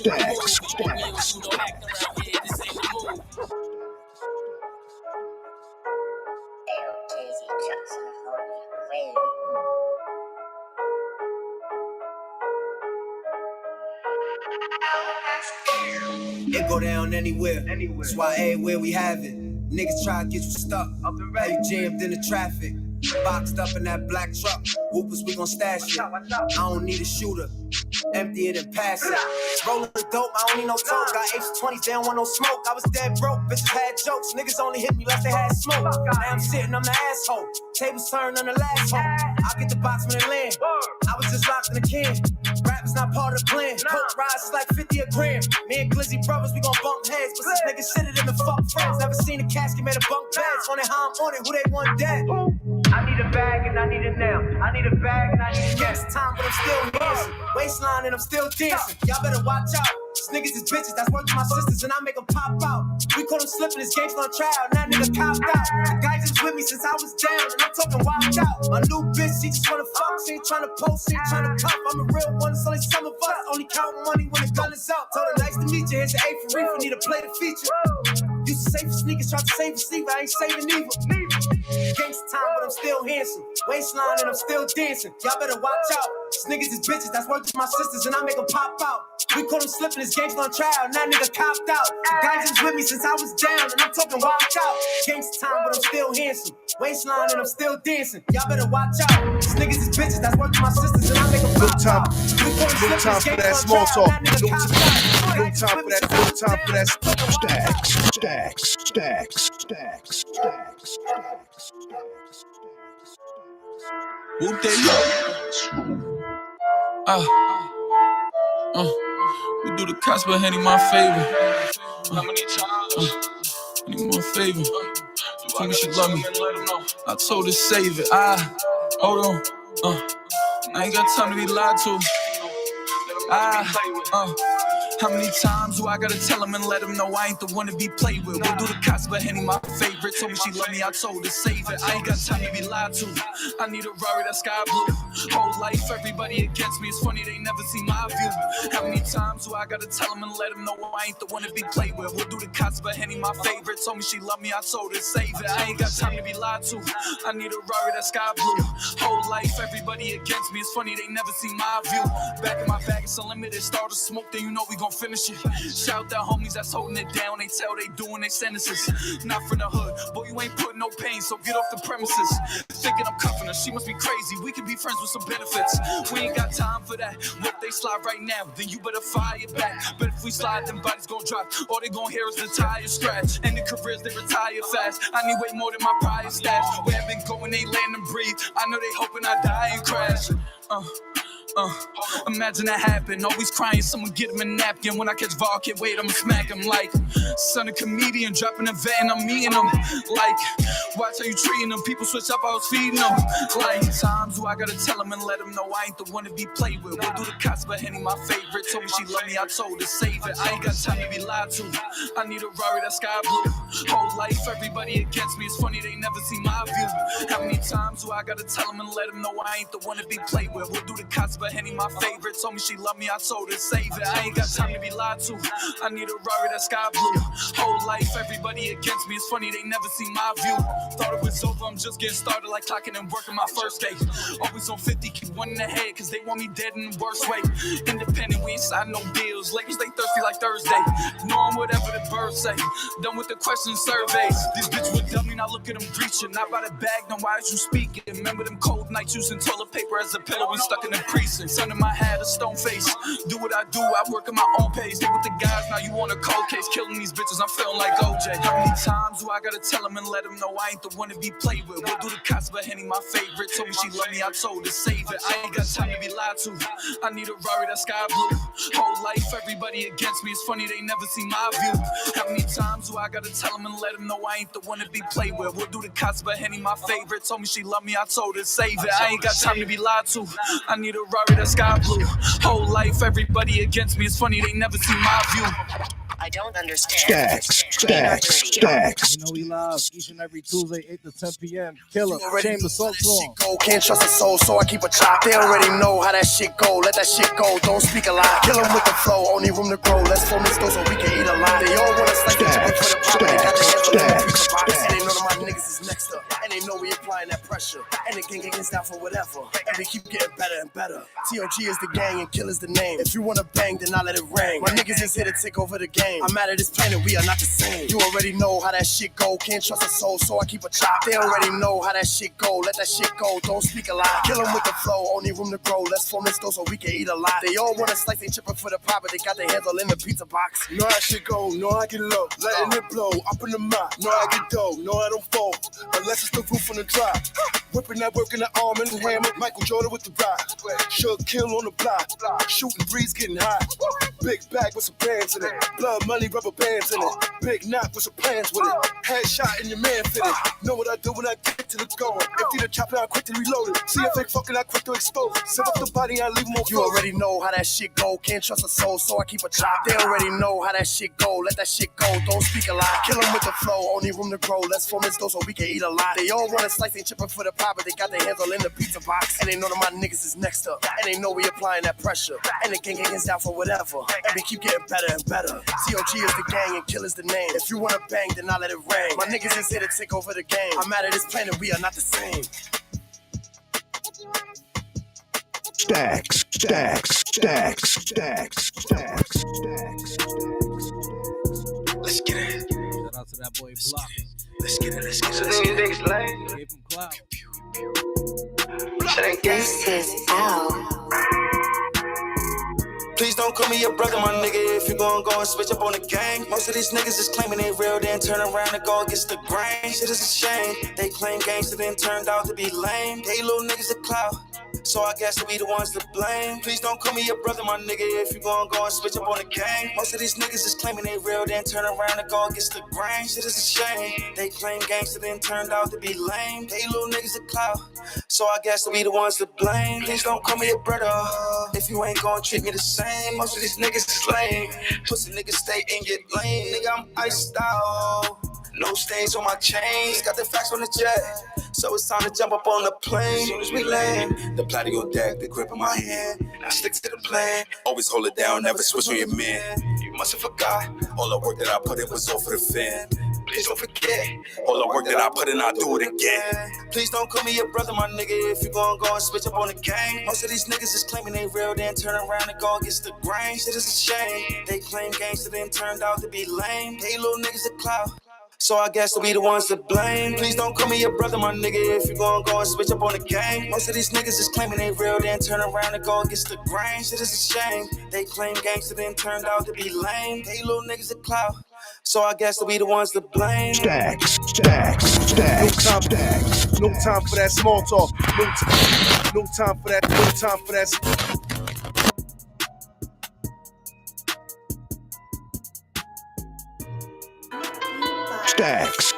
We don't do no acting around here, this ain't a movie. It go down anywhere. That's why everywhere we have it. Niggas try to get you stuck. How you jammed in the traffic. Boxed up in that black truck. Whoopers, we gon' stash it. I don't need a shooter. Empty it and pass it. Rolling the dope, I don't need no talk. Got H20s, they don't want no smoke. I was dead broke, bitches had jokes. Niggas only hit me like they had smoke. Now I'm sitting on the asshole. Tables turned on the last hole. I'll get the box when it land. I was just locked in the can. Rap is not part of the plan. Coke rides is like 50 a gram. Me and Glizzy brothers, we gon' bump heads. But these niggas shit it in the fuck friends. Never seen a casket made of bunk beds. On it how I'm on it, who they want dead? I need a bag and I need it now. I need a bag and I need it yes. Time, but I'm still dancing. Waistline and I'm still dancing. Y'all better watch out. These niggas is bitches, that's working my sisters, and I make them pop out. We caught him slipping, his game's on trial, and that nigga copped out. The guy just with me since I was down, and I'm talking wild out. My new bitch, she just wanna fuck, she ain't tryna post, she ain't tryna cuff. I'm a real one, it's only some of us. Only count money when the gun is out. Told her nice to meet you, here's the A for reefer, need to play the feature. Used to save for sneakers, tried to save receiver, I ain't saving either. Gangsta time, but I'm still handsome. Waistline and I'm still dancing. Y'all better watch out. These niggas is bitches, that's working my sisters, and I make them pop out. We caught him slipping, his game's on trial, and that nigga copped out. The guy just with me since I was down, and I'm talking wild out. Gangsta time, but I'm still handsome. Waistline and I'm still dancing. Y'all better watch out. These niggas is bitches, that's working my sisters, and I make them pop out. We caught him slipping, his game's on trial, and that nigga copped out. No time for that. No time for that. Stacks. Whoop they look. We do the Casper Henny my favor. Henny my favor. Told me she love me. I told her save it. Hold on. I ain't got time to be lied to. How many times do I gotta tell him and let him know I ain't the one to be played with? We'll do the Casper Henny, my favorite. Told me she love me, I told her save it. I ain't got time to be lied to. I need a Rari that's sky blue. Whole life, everybody against me. It's funny they never see my view. How many times do I gotta tell them and let them know I ain't the one to be played with? We'll do the cots, but Henny, my favorite. Told me she loved me, I told her save it. I ain't got time to be lied to. I need a Rari that's sky blue. Whole life, everybody against me. It's funny they never see my view. Back in my bag, it's unlimited. Start to smoke, then you know we gon' finish it. Shout out homies that's holding it down. They tell they doing their sentences. Not from the hood, boy, you ain't putting no pain, so get off the premises. Thinking I'm cuffing her, she must be crazy. We can be friends with some benefits. We ain't got time for that. What if they slide right now, then you better fire back. But if we slide, them bodies gon' drop. All they gon' hear is the tire scratch. And the careers, they retire fast. I need way more than my prior stash. Where I've been going, they land and breathe. I know they hoping I die and crash. Imagine that happen. Always crying, someone get him a napkin. When I catch Vol, can't wait, I'ma smack him like son of comedian, dropping a van, I'm meeting him. Like, watch how you treating them. People switch up, I was feeding them. Like, times do I gotta tell them and let them know I ain't the one to be played with. We'll do the cots, but Henny, my favorite. Told me she love me, I told her save it. I ain't got time to be lied to. I need a Rari that's sky blue. Whole life, everybody against me. It's funny they never see my view. How many times do I gotta tell them and let them know I ain't the one to be played with? We'll do the cots, but Henny, my favorite. Told me she love me, I told her save it. I ain't got time to be lied to. I need a Rari that's sky blue. Whole life, everybody against me. It's funny they never see my view. Thought it was over, I'm just getting started like clocking and working my first day. Always on 50, keep one in the head, cause they want me dead in the worst way. Independent, we ain't sign no deals. Lakers, they thirsty like Thursday. Knowing whatever the birds say. Done with the questions surveys. These bitches would dumb me, now look at them breaching. Not by the bag, no why is you speaking? Remember them cold nights using toilet paper as a pillow and stuck in the precinct. Sun in my hat, a stone face. Do what I do, I work at my own pace. Stay with the guys, now you on a cold case. Killing these bitches, I'm feeling like OJ. How many times do I gotta tell them and let them know I ain't the one to be played with? We'll do the cots, but Henny, my favorite. Told me she love me, I told her save it. I ain't got time to be lied to. I need a Rari that's sky blue. Whole life, everybody against me. It's funny they never see my view. How many times do I gotta tell them and let them know I ain't the one to be played with? We'll do the cots, but Henny, my favorite. Told me she love me, I told her save it. I ain't got time to be lied to. I need a Rari that's sky blue. Whole life, everybody against me. It's funny they never see my view. I don't understand. Stacks. You know we live each and every Tuesday, 8 to 10 p.m. Killer, Chamber Salt Song. Can't trust a soul, so I keep a chop. They already know how that shit go. Let that shit go, don't speak a lie. Kill them with the flow, only room to grow. Let's form this dough so we can eat a lot. They all want us like the chicken for the pop. They got the hands on the pizza box. And they know that my niggas is next up. And they know we applying that pressure. And the gang gets down for whatever. And we keep getting better and better. TOG is the gang and Kill is the name. If you wanna bang, then I let it ring. My niggas is here to take over the game. I'm out of this planet, we are not the same. You already know how that shit go. Can't trust a soul, so I keep a chop. They already know how that shit go. Let that shit go, don't speak a lie. Kill them with the flow, only room to grow. Let's form this dough so we can eat a lot. They all want to slice, they chipping for the pop, but they got their hands all in the pizza box. Know how shit go, know I get low, letting it blow, up in the mouth. Know I get dough, know I don't fall, unless it's the roof on the drop. Whipping that work in the arm and the hammer, Michael Jordan with the rock. Shook kill on the block, shooting breeze getting hot. Big bag with some bands in it, blood money, rubber bands in it. Big knock with some plans with it, headshot in your man fitted. Know what I do when I get to the going. Empty the chopper, I quick to reload it. See if they fucking, I quick to expose it. Zip up the body, I leave them on. You already know how that shit go. Can't trust a soul, so I keep a chop. They already know how that shit go. Let that shit go, don't speak a lie. Kill them with the flow, only room to grow. Let's form this dough so we can eat a lot. They all want to slice, they chipping for the pop, but they got their hands all in the pizza box. And they know that my niggas is next up. And they know we applying that pressure. And the gang is down for whatever. And we keep getting better and better. TOG is the gang and Kill is the name. If you wanna bang, then I let it rain. My niggas is here to take over the game. I'm out of this planet, we are not the same. Stacks. Let's get it. Shout out to that boy Block. Let's get it. Gave him clout. This is Al. Please don't call me your brother, my nigga, if you gon' go and switch up on the gang. Most of these niggas is claiming they real, then turn around and go against the grain. Shit is a shame. They claim gangsta, then turned out to be lame. They little niggas a clout, so I guess we the ones to blame. Please don't call me your brother, my nigga, if you gon' go and switch up on the gang. Most of these niggas is claiming they real, then turn around and go against the grain. Shit is a shame. They claim gangsta, then turned out to be lame. They little niggas a clout, so I guess we the ones to blame. Please don't call me your brother if you ain't gon' treat me the same. Most of these niggas is lame. Pussy niggas stay in your lane. Nigga, I'm iced out. No stains on my chains, got the facts on the jet. So it's time to jump up on the plane. As soon as we land, the platy on deck, the grip in my hand. I stick to the plan, always hold it down, never switch on your man. You must have forgot, all the work that I put in was all for the fan. Please don't forget, all the work that I put in, I'll do it again. Please don't call me your brother, my nigga, if you gon' go and switch up on the game. Most of these niggas is claiming they real, then turn around and go against the grain. Shit is a shame, they claim gangsta, then turned out to be lame. They little niggas a clout, so I guess they'll be the ones to blame. Please don't call me your brother, my nigga, if you gon' go and switch up on the game. Most of these niggas is claiming they real, then turn around and go against the grain. Shit is a shame, they claim gangsta, then turned out to be lame. They little niggas a clout, so I guess they'll be the ones to blame. Stacks. No time for that small talk. No time for that. No time for that. Stacks.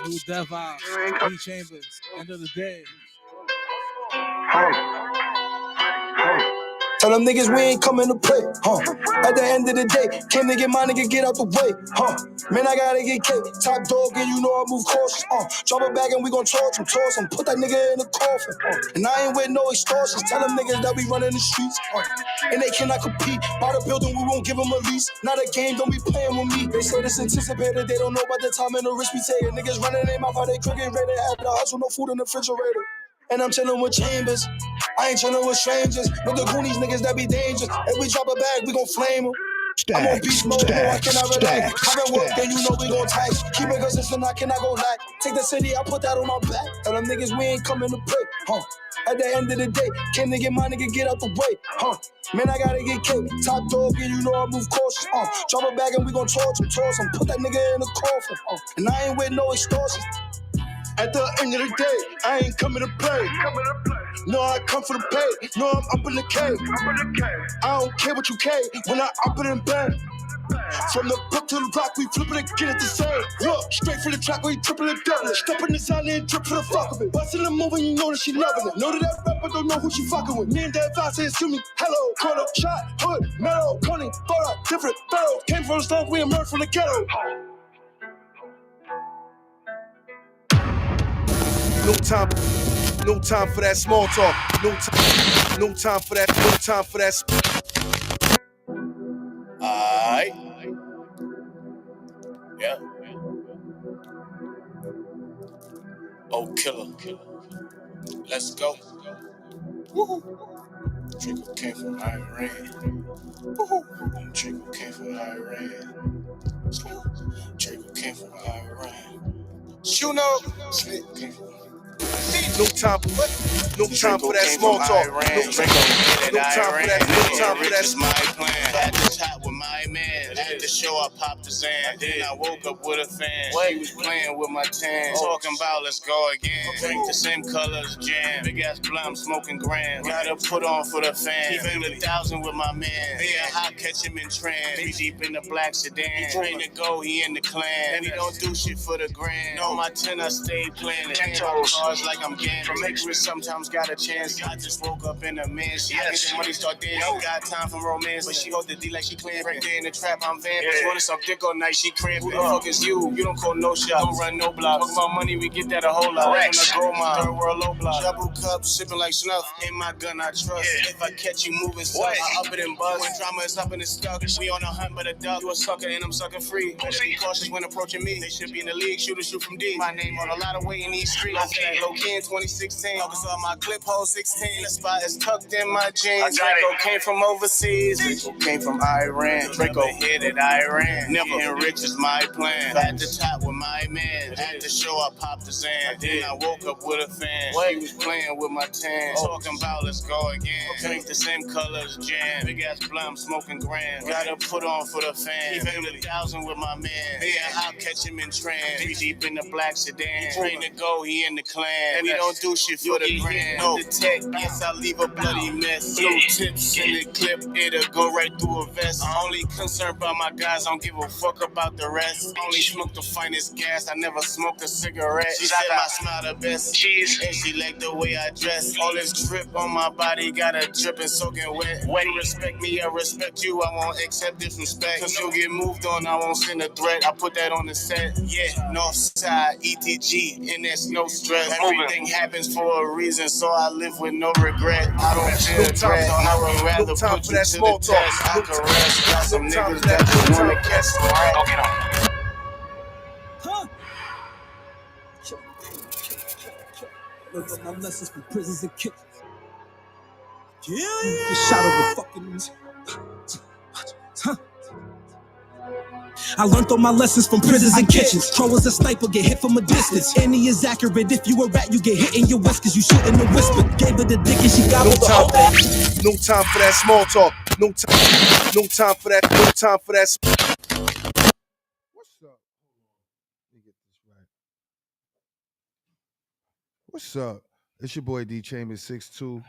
New Dev Ops, D Chambers, end of the day. Tell them niggas we ain't coming to play, At the end of the day, came to get my nigga, get out the way, Man, I gotta get cake, top dog, and you know I move cautious, Drop a bag and we gon' toss him, put that nigga in the coffin, And I ain't with no extortions, tell them niggas that we running the streets, And they cannot compete, by the building we won't give them a lease, not a game, don't be playing with me. They say this anticipated, they don't know about the time and the risk we take. Niggas running their mouth, how they cricket ready, have the hustle, no food in the refrigerator. And I'm chillin' with Chambers, I ain't chillin' with strangers. With the Goonies niggas that be dangerous. If we drop a bag, we gon' flame them. I'm on beast mode, no, I cannot relate. I've been work, then you know we gon' tight. Keep it consistent, I cannot go lie. Take the city, I put that on my back. Tell them niggas we ain't coming to play, At the end of the day, came to get my nigga, get out the way, Man, I gotta get cake, top dog, and you know I move cautious, Drop a bag and we gon' toss him, put that nigga in the coffin, And I ain't with no extortions. At the end of the day, I ain't coming to play. No, I come for the pay. No, I'm up in the cave. I don't care what you care when I up it in bed. From the book to the rock, we flipping it, get it the same. Look, straight from the track, we triple it, double it. Step in the sound and drip for the fuck of it. Bustin' the move and you know that she loving it. Know that that rapper don't know who she fucking with. Me and that vibe says to me, hello, corner, shot, hood, metal, Coney, photo, different, barrel. Came from the slums, we emerged from the ghetto. No time for that small talk. No time for that. No time for that. Alright. Yeah. Oh, killer. Let's go. Woo-hoo. Draco came from Iran. Woo-hoo. Draco came from Iran. Draco came from Iran. You know. No time for that small talk. No time for that. No time for that. My plan. At the top with my man. At the show, I popped the Zan. Then I woke up with a fan. She was playing with my tan. Talking about let's go again. Drink the same color as jam. Big ass blunt, smoking grams. Gotta put on for the fam. Even 1,000 with my man. Being hot, catch him in trance. Be deep in the black sedan. He train to go, he in the clan. And he don't do shit for the grand. On my 10, I stay planning. Cars like I'm gambling. From Matrix, sometimes got a chance. I just woke up in a mansion. I get the money, start dancing. Got time for romance, but she hold the D like she clamping. Right there in the trap, I'm vamping. She wanna suck dick all night, she cramping. Who the fuck is you? You don't call no shot, don't run no block. Talk about money, we get that a whole lot. From the gold mine, third world low block. Double cup, sipping like snuff. In my gun, I trust. If I catch you moving stuff, I up it and buzz. When drama is up and it's stuck, we on a hunt but a duck. You a sucker and I'm sucking free. Better be cautious when approaching me. They should be in the league, shoot from D. My name on a lot of weight in these streets. I said low key in 2016. Focus on my clip hole 16. The spot is tucked in my jeans. Draco came from overseas. Draco came from Iran. Draco hit it Iran. Never getting rich is my plan. At the top with my man. At the show I popped the Zan. Then I woke up with a fan. She was playing with my tan. Talking about let's go again. Drink the same color as jam. Big ass blunt, smoking grams. Gotta put on for the fam. Even 1,000 with my man. Yeah, I'll catch him in trance. Be deep in the black sedan. Train to go, he in the clan. And he don't do shit for the grand. No, the tech, yes, I leave a bloody mess. Slow tips in the clip, it'll go right through a vest. best. I'm only concerned about my guys, I don't give a fuck about the rest. Only smoke the finest gas, I never smoke a cigarette. She said my smile the best, cheese, and she liked the way I dress. All this drip on my body, got a drip and soaking wet. When you respect me, I respect you, I won't accept disrespect. Cause you'll get moved on, I won't send a threat. I put that on the set, yeah. Northside, ETG, and there's no stress. Everything happens for a reason, so I live with no regret. I don't feel threat, I would rather put you to the test. I caress, got some niggas that just wanna catch some rat. Go get 'em. Look at my lessons from prisons and kitchens. Just shot over fucking. I learned all my lessons from prisons and kitchens. Troll was a sniper, get hit from a distance. Any is accurate. If you a rat, you get hit in your whiskers. You shouldn't have whispered. Gave her the dick and she got No time for that small talk. No time for that. No time for that. What's up? Let me get this right. What's up? It's your boy D Chambers 6'2".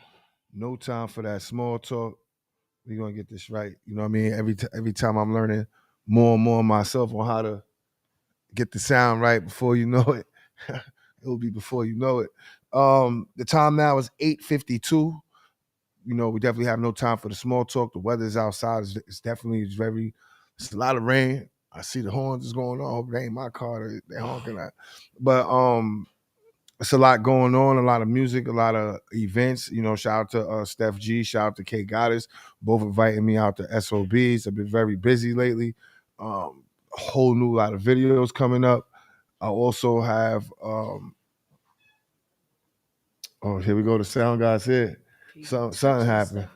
No time for that small talk. We're gonna get this right. You know what I mean? Every time I'm learning more and more myself on how to get the sound right before you know it. It will be before you know it. The time now is 8:52. You know, we definitely have no time for the small talk. The weather's outside. It's definitely it's a lot of rain. I see the horns is going on. I hope it ain't my car they're honking at. But it's a lot going on, a lot of music, a lot of events. You know, shout out to Steph G, shout out to K Goddess, both inviting me out to SOBs. I've been very busy lately. A whole new lot of videos coming up. I also have here we go. The sound guy's here. Something happened.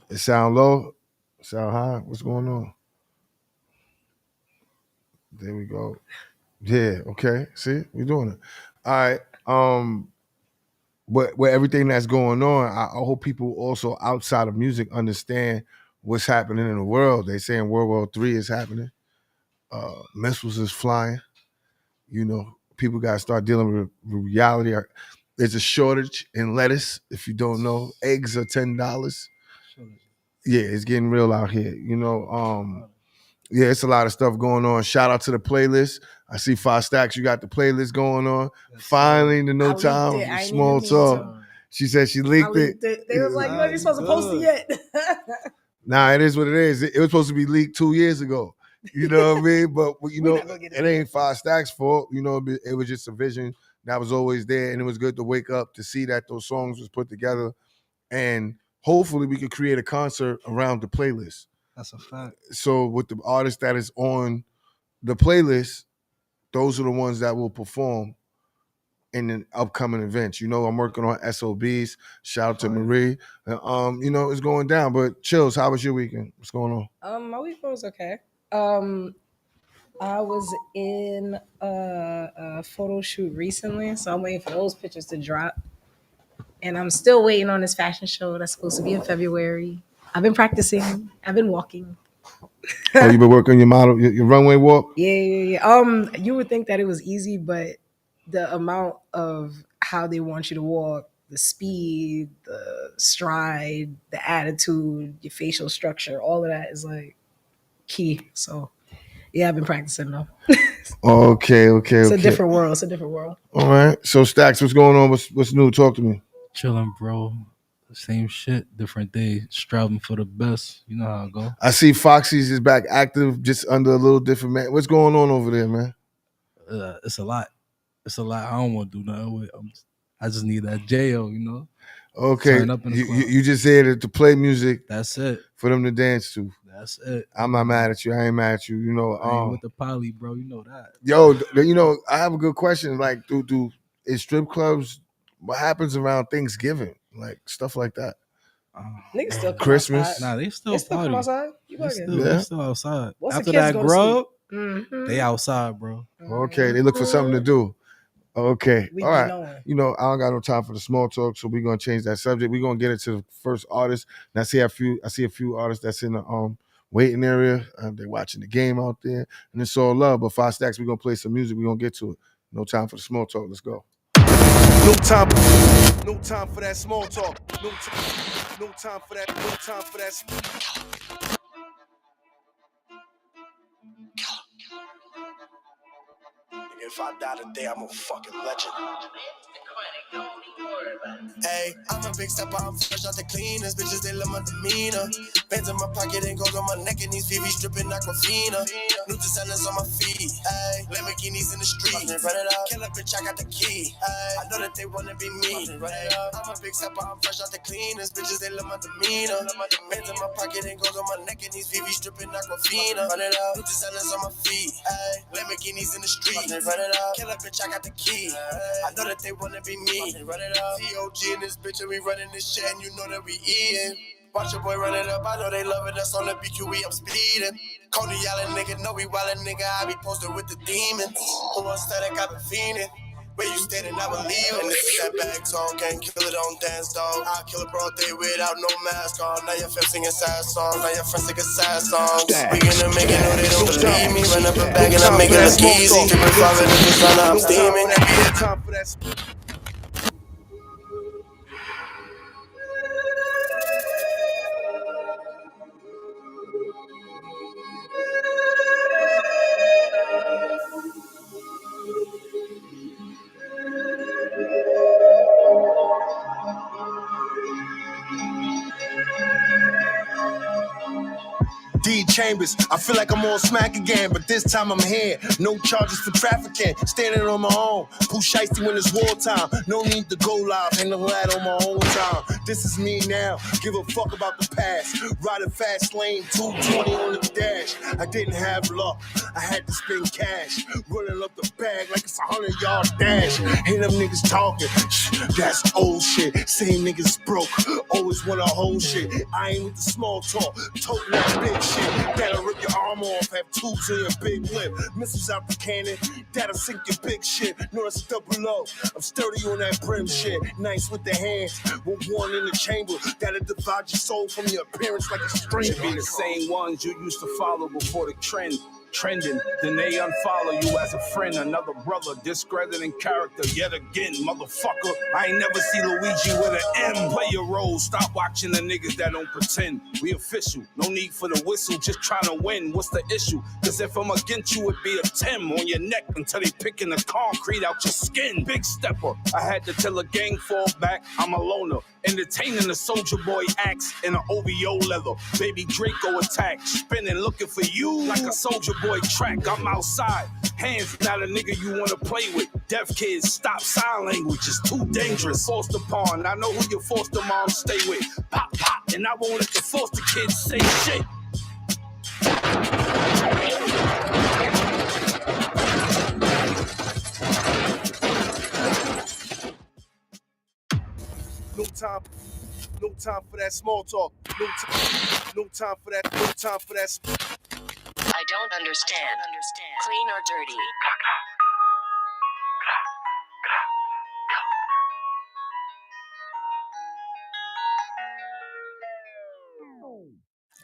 It sound low? Sound high? What's going on? There we go. Yeah, okay. See, we're doing it. All right. But with everything that's going on, I hope people also outside of music understand what's happening in the world. They saying World War III is happening. Missiles is flying. You know, people got to start dealing with reality. There's a shortage in lettuce. If you don't know, eggs are $10. Yeah, it's getting real out here. You know, yeah, it's a lot of stuff going on. Shout out to the playlist. I see 5 Stacks. You got the playlist going on. Finally, in no time, small talk. She said she leaked it. They was like, you ain't supposed to post it yet. Nah, it is what it is. It was supposed to be leaked 2 years ago. You know what I mean? But you know, it ain't 5 Stacks' fault. You know, it was just a vision that was always there, and it was good to wake up to see that those songs was put together, and hopefully we could create a concert around the playlist. That's a fact. So with the artist that is on the playlist, those are the ones that will perform in the upcoming events. You know, I'm working on SOBs. Shout out to Marie. You know, it's going down. But Chills, how was your weekend? What's going on? My weekend was okay. I was in a photo shoot recently, so I'm waiting for those pictures to drop. And I'm still waiting on this fashion show that's supposed to be in February. I've been practicing. I've been walking. Oh, you've been working your model, your runway walk? Yeah. You would think that it was easy, but the amount of how they want you to walk, the speed, the stride, the attitude, your facial structure, all of that is like key. So yeah, I've been practicing though. Okay. It's a different world. All right. So Stacks, what's going on? What's new? Talk to me. Chilling, bro. Same shit, different day. Striving for the best. You know how it go. I see Foxy's is back active, just under a little different man. What's going on over there, man? It's a lot. I don't want to do nothing with it. I just need that jail, you know. Okay, you just said to play music. That's it. For them to dance to. That's it. I'm not mad at you. I ain't mad at you. You know, I ain't with the poly, bro. You know that. Yo, you know, I have a good question. Like, do in strip clubs, what happens around Thanksgiving, like stuff like that? Niggas still come Christmas. Outside. Nah, they still come outside. They still outside. Once After the kids that go grub, mm-hmm. they outside, bro. Okay, they look for something to do. Okay, we all right. Knowing. You know, I don't got no time for the small talk, so we're gonna change that subject. We're gonna get into the first artist. And I see a few artists that's in the waiting area. They're watching the game out there, and it's all love. But 5 Stacks, we're gonna play some music. We're gonna get to it. No time for the small talk. Let's go. No time for that small talk. No time for that. If I die today, I'm a fucking legend. Hey, I'm a big stepper, I'm fresh out the cleaners. Bitches, they love my demeanor. Bands in my pocket and gold on my neck, and these VVs dripping Aquafina. New designers on my feet. Hey, Lamborghinis in the street. Run it up. Kill a bitch, I got the key. Hey, I know that they wanna be me. Run it up. I'm a big stepper, I'm fresh out the cleaners. Bitches, they love my demeanor. Bands in my pocket and gold on my neck, and these VVs dripping Aquafina. Run it up. New designers on my feet. Hey, Lamborghinis in the street. Run it up. Kill a bitch, I got the key. I know that they wanna be me. Run it up. TOG in this bitch and we running this shit and you know that we eating. Watch your boy run it up, I know they love it. That's on the BQE, I'm speeding. Coney Island nigga, know we wildin' nigga. I be posted with the demons. Who wants static, I been fiending. Where you standing, I believe it. And this is that bag talk, can't kill it on dance, dog. I'll kill a broad day without no mask on. Now your fam singing sad songs, now your friends singing sad songs. We gonna make it, know they don't believe me. Run up a bag and I make it look easy. Drippin' 5 in the designer, I'm steaming. Time for that. D Chambers, I feel like I'm on smack again, but this time I'm here. No charges for trafficking, standing on my own. Pooh shiesty when it's wartime. No need to go live, handle that on my own time. This is me now, give a fuck about the past. Riding fast lane, 220 on the dash. I didn't have luck, I had to spend cash. Running up the bag like it's a 100-yard dash. Hear them niggas talking, that's old shit. Same niggas broke, always wanna hold shit. I ain't with the small talk, toting that big shit. That'll rip your arm off, have tubes in your big lip. Missiles out the cannon, that'll sink your big shit. No, that's double O. I'm sturdy on that brim shit. Nice with the hands, with one in the chamber. That'll divide your soul from your appearance like a string. Should be the same ones you used to follow before the trend. Trending, then they unfollow you as a friend, another brother, discrediting character yet again, motherfucker. I ain't never see Luigi with an M. Play your role, stop watching the niggas that don't pretend. We official, no need for the whistle, just trying to win. What's the issue? Cause if I'm against you, it'd be a Tim on your neck until they picking the concrete out your skin. Big stepper, I had to tell a gang fall back, I'm a loner. Entertaining the Soldier Boy acts in an OVO leather. Baby Draco attack, spinning, looking for you like a Soldier Boy track. I'm outside, hands not a nigga you wanna play with. Deaf kids, stop sign language, it's too dangerous. Foster pawn, I know who your foster mom stay with. Pop, pop, and I won't let the foster kids say shit. No time for that small talk. No time for that. I don't understand. Clean or dirty?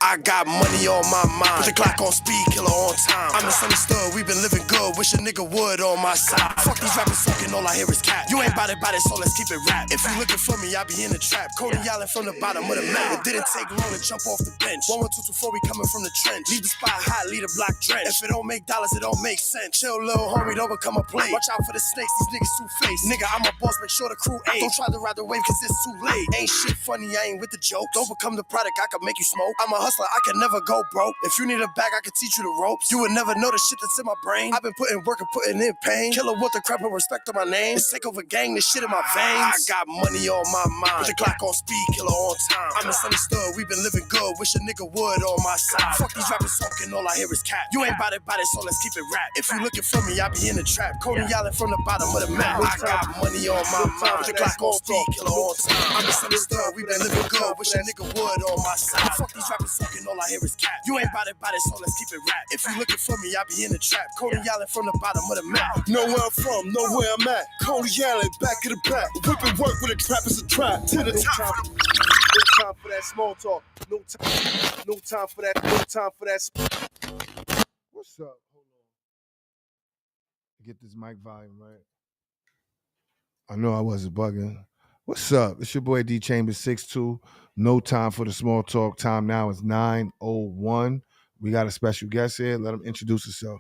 I got money on my mind. Put the clock on speed, killer on time. I'm misunderstood, we been living good. Wish a nigga would on my side. Fuck these rappers talking, all I hear is cat. You ain't bout it, so let's keep it rap. If you looking for me, I be in the trap. Coney Island from the bottom of the map. It didn't take long to jump off the bench. 11224, we coming from the trench. Leave the spot hot, leave the block drenched. If it don't make dollars, it don't make sense. Chill, little homie, don't become a play. Watch out for the snakes, these niggas two-faced. Nigga, I'm a boss, make sure the crew ain't. Don't try to ride the wave, cause it's too late. Ain't shit funny, I ain't with the joke. Don't become the product, I can make you smoke. I'm a hustler, I can never go broke. If you need a bag, I can teach you the ropes. You would never know the shit that's in my brain. I've been putting work and putting in pain. Killer with the crap and respect on my name. It's take over gang, this shit in my veins. I got money on my mind. Put the clock on speed, killer on time. I'm misunderstood, we been living good. Wish a nigga would on my side. Fuck these rappers talking, all I hear is cat. You ain't bout it, so let's keep it rap. If you looking for me, I be in the trap. Coney Island from the bottom of the map. I got money on my mind. Put the clock on speed, killer on time. I'm misunderstood, we been living good. Wish a nigga would on my side. Fuck these rappers talking, all I hear is cat. You ain't bout it, so let's keep it rap. If you looking for me, I be in the trap. Coney Island from the bottom of the map. Know where I'm from, know where I'm at. Coney Island, back of the back. Whipping work with a trap is a trap. To the top. No time for that small talk. No time for that. What's up? Hold on. Get this mic volume right. I know I wasn't bugging. What's up? It's your boy D Chambers 6'2". No time for the small talk. Time now is 9:01. We got a special guest here. Let him introduce himself.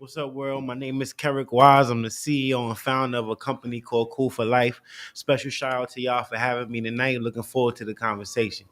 What's up, world? My name is Kerrick Wise. I'm the CEO and founder of a company called Cool for Life. Special shout out to y'all for having me tonight. Looking forward to the conversation.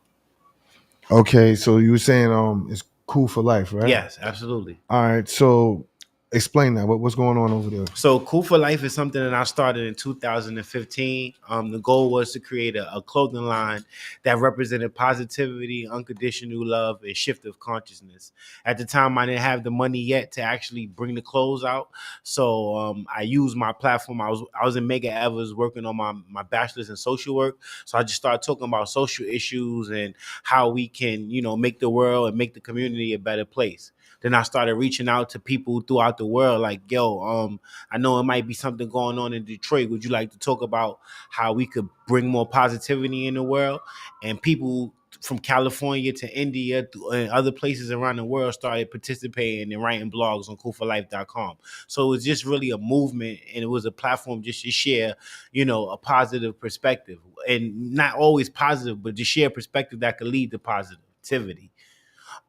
Okay, so you were saying it's cool for life, right? Yes, absolutely. All right, so explain that. What's going on over there? So Cool for Life is something that I started in 2015. The goal was to create a clothing line that represented positivity, unconditional love, and shift of consciousness. At the time, I didn't have the money yet to actually bring the clothes out, so I used my platform. I was in Mega Evers working on my bachelor's in social work, so I just started talking about social issues and how we can make the world and make the community a better place. Then I started reaching out to people throughout the world, like, yo, I know it might be something going on in Detroit. Would you like to talk about how we could bring more positivity in the world? And people from California to India and other places around the world started participating and writing blogs on coolforlife.com. So it was just really a movement, and it was a platform just to share, a positive perspective, and not always positive, but to share perspective that could lead to positivity.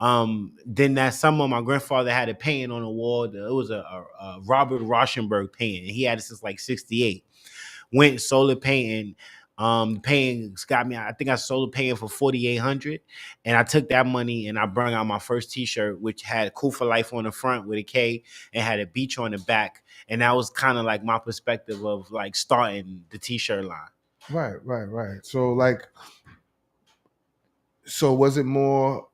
Then that summer, my grandfather had a painting on the wall. It was a Robert Rauschenberg painting. He had it since like '68. Went solar painting. The paintings got me. I think I sold the painting for $4,800, and I took that money and I brought out my first T-shirt, which had "Cool for Life" on the front with a K and had a beach on the back. And that was kind of like my perspective of like starting the T-shirt line. Right. So was it more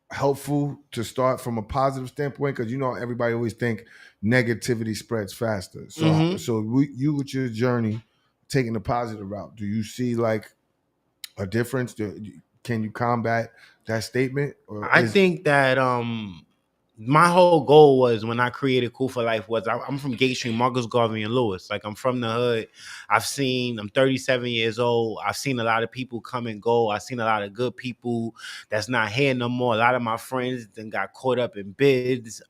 helpful to start from a positive standpoint? Because everybody always think negativity spreads faster. So you with your journey taking the positive route, do you see like a difference? Can you combat that statement? I think that my whole goal was, when I created Cool for Life, was I'm from Gate Street, Marcus Garvey and Lewis. Like, I'm from the hood. I'm 37 years old. I've seen a lot of people come and go. I've seen a lot of good people that's not here no more. A lot of my friends then got caught up in bids.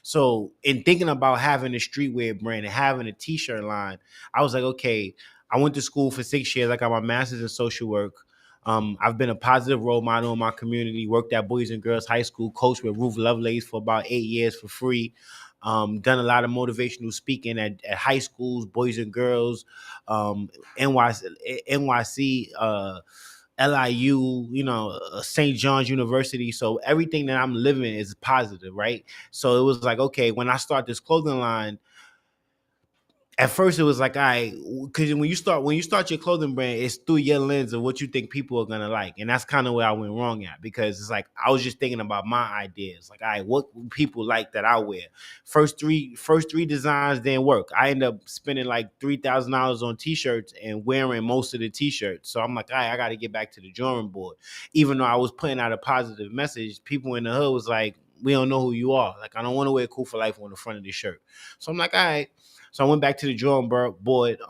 So in thinking about having a streetwear brand and having a T-shirt line, I was like, okay, I went to school for 6 years. I got my master's in social work. I've been a positive role model in my community, worked at Boys and Girls High School, coached with Ruth Lovelace for about 8 years for free. Done a lot of motivational speaking at high schools, boys and girls, NYC, LIU, St. John's University. So everything that I'm living is positive, right? So it was like, okay, when I start this clothing line, at first it was like, because when you start your clothing brand, it's through your lens of what you think people are gonna like, and that's kind of where I went wrong at, because it's like I was just thinking about my ideas, like, what people like that I wear. First three designs didn't work. I ended up spending like $3,000 on T-shirts and wearing most of the T-shirts. So I'm like, I got to get back to the drawing board. Even though I was putting out a positive message, people in the hood was like, we don't know who you are. Like, I don't want to wear Cool for Life on the front of the shirt. So I'm like, all right. So I went back to the drawing board.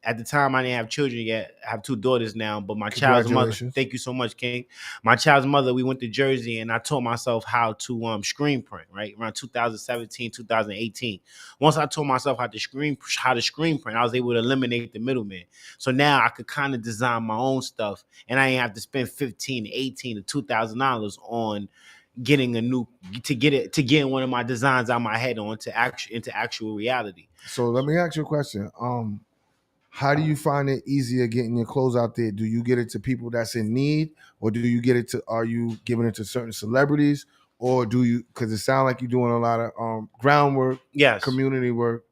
At the time, I didn't have children yet. I have 2 daughters now, but my child's mother. Thank you so much, King. My child's mother. We went to Jersey, and I taught myself how to screen print. Right around 2017, 2018. Once I taught myself how to screen print, I was able to eliminate the middleman. So now I could kind of design my own stuff, and I didn't have to spend $1,500, $1,800 to $2,000 on getting getting one of my designs out my head into actual reality. So let me ask you a question. How do you find it easier getting your clothes out there? Do you get it to people that's in need, or are you giving it to certain celebrities, or do you, because it sounds like you're doing a lot of groundwork, yes, community work.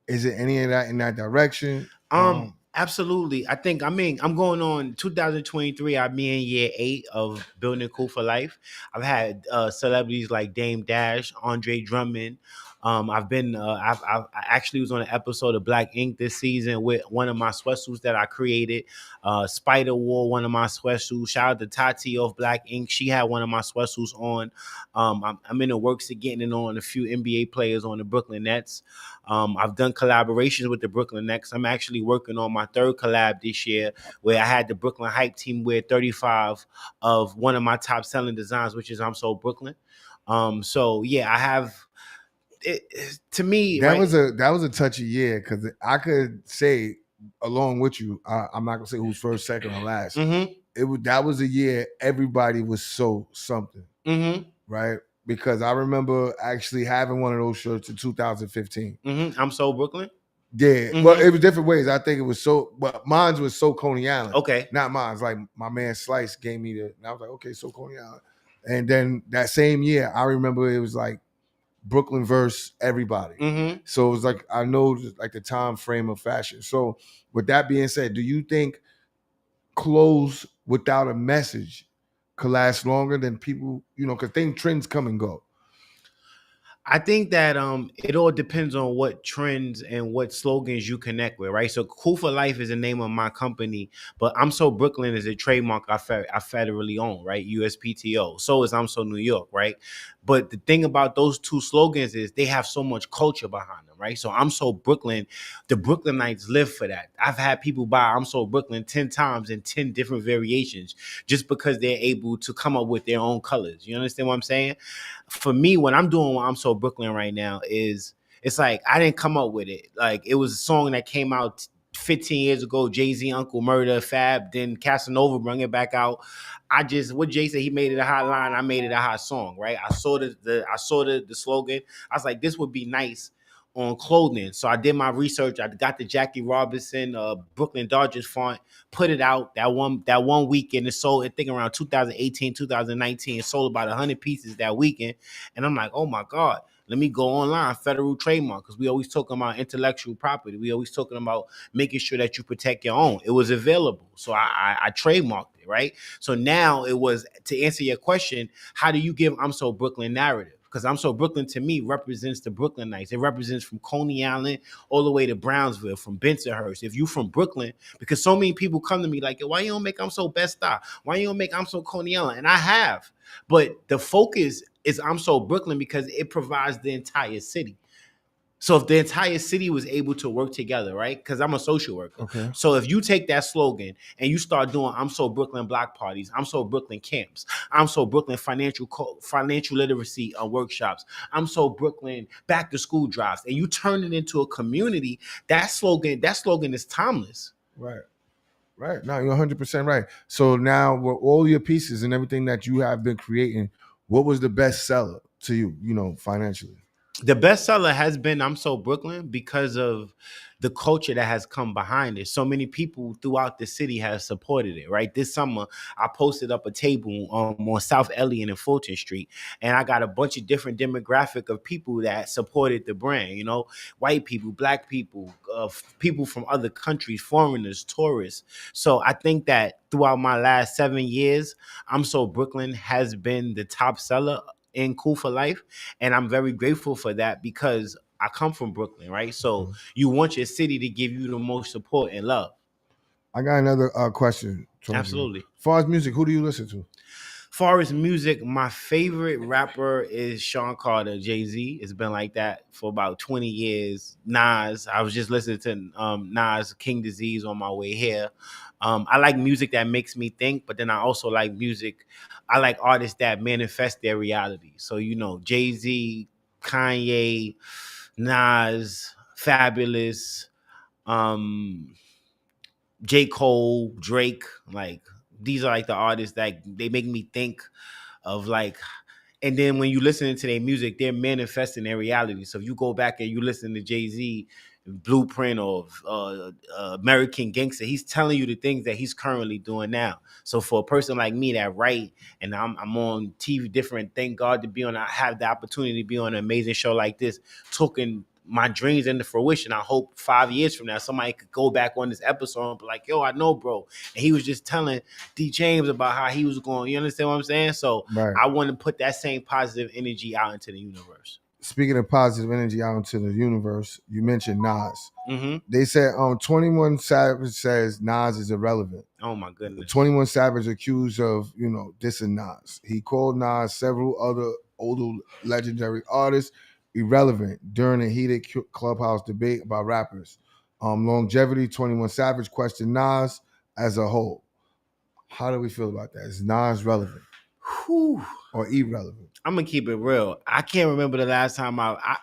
Is it any of that in that direction? Absolutely. I'm going on 2023. I'm in year 8 of building Cool for Life. I've had celebrities like Dame Dash, Andre Drummond. I actually was on an episode of Black Ink this season with one of my sweatsuits that I created. Spider wore one of my sweatsuits. Shout out to Tati of Black Ink. She had one of my sweatsuits on. I'm in the works of getting it on a few NBA players on the Brooklyn Nets. I've done collaborations with the Brooklyn Nets. I'm actually working on my 3rd collab this year, where I had the Brooklyn Hype team wear 35 of one of my top selling designs, which is I'm So Brooklyn. So yeah, I have. To me, that was a touchy year, because I could say along with you, I'm not gonna say who's first, second, or last. That was a year everybody was so something, right? because I remember actually having one of those shirts in 2015. I'm so Brooklyn. Yeah, well, it was different ways. I think it was so, but mine was so Coney Island. Okay, not mine's. Like my man Slice gave me the, and I was like, okay, so Coney Island. And then that same year, I remember it was like Brooklyn versus everybody. So it was like I know like the time frame of fashion. So with that being said, do you think clothes without a message could last longer than people? Because trends come and go. I think that it all depends on what trends and what slogans you connect with, right? So Cool for Life is the name of my company, but I'm So Brooklyn is a trademark I federally own, right? USPTO. So is I'm So New York, right? But the thing about those two slogans is they have so much culture behind them, right? So I'm So Brooklyn, the Brooklynites live for that. I've had people buy I'm So Brooklyn 10 times in 10 different variations just because they're able to come up with their own colors. You understand what I'm saying? For me, when I'm doing I'm So Brooklyn right now is it's like I didn't come up with it. Like it was a song that came out 15 years ago. Jay-Z, Uncle Murder, Fab, then Casanova bring it back out. What Jay said, he made it a hot line. I made it a hot song, right? I saw the slogan. I was like, this would be nice on clothing. So I did my research. I got the Jackie Robinson Brooklyn Dodgers font, put it out that one weekend. It sold, I think around 2018, 2019. It sold about 100 pieces that weekend. And I'm like, oh my God. Let me go online, federal trademark, because we always talking about intellectual property. We always talking about making sure that you protect your own. It was available. So I trademarked it, right? So now it was, to answer your question, how do you give I'm So Brooklyn narrative? Because I'm So Brooklyn to me represents the Brooklynites. It represents from Coney Island all the way to Brownsville, from Bensonhurst. If you from Brooklyn, because so many people come to me like, why you don't make I'm So Best Style? Why you don't make I'm So Coney Island? And I have. But the focus is I'm So Brooklyn because it provides the entire city. So if the entire city was able to work together, right? Because I'm a social worker. Okay. So if you take that slogan and you start doing I'm So Brooklyn block parties, I'm So Brooklyn camps, I'm So Brooklyn financial literacy workshops, I'm So Brooklyn back to school drives, and you turn it into a community, that slogan is timeless. Right. Right. No, you're 100% right. So now with all your pieces and everything that you have been creating, what was the best seller to you, financially? The bestseller has been I'm So Brooklyn because of the culture that has come behind it. So many people throughout the city have supported it, right? This summer, I posted up a table on South Elliott and Fulton Street, and I got a bunch of different demographic of people that supported the brand, white people, black people, people from other countries, foreigners, tourists. So I think that throughout my last 7 years, I'm So Brooklyn has been the top seller in Cool for Life, and I'm very grateful for that because I come from Brooklyn, right? So you want your city to give you the most support and love. I got another question. Absolutely. As far as music, who do you listen to? Far as music, my favorite rapper is Sean Carter, Jay-Z. It's been like that for about 20 years. Nas, I was just listening to Nas, King Disease on my way here. I like music that makes me think, but then I also like I like artists that manifest their reality. So, Jay-Z, Kanye, Nas, Fabulous, J. Cole, Drake. Like, these are like the artists that they make me think of, like, and then when you listen to their music, they're manifesting their reality. So if you go back and you listen to Jay-Z Blueprint or American Gangster, he's telling you the things that he's currently doing now. So for a person like me that write and I'm on TV different, thank God to be on, I have the opportunity to be on an amazing show like this, talking my dreams into fruition. I hope 5 years from now somebody could go back on this episode and be like, yo, I know, bro. And he was just telling D James about how he was going. You understand what I'm saying? So Right. I want to put that same positive energy out into the universe. Speaking of positive energy out into the universe, you mentioned Nas. Mm-hmm. They said 21 Savage says Nas is irrelevant. Oh my goodness. 21 Savage accused of, dissing Nas. He called Nas several other older legendary artists irrelevant during a heated clubhouse debate about rappers. Longevity, 21 Savage questioned Nas as a whole. How do we feel about that? Is Nas relevant? Whew. Or irrelevant? I'm gonna keep it real. I can't remember the last time I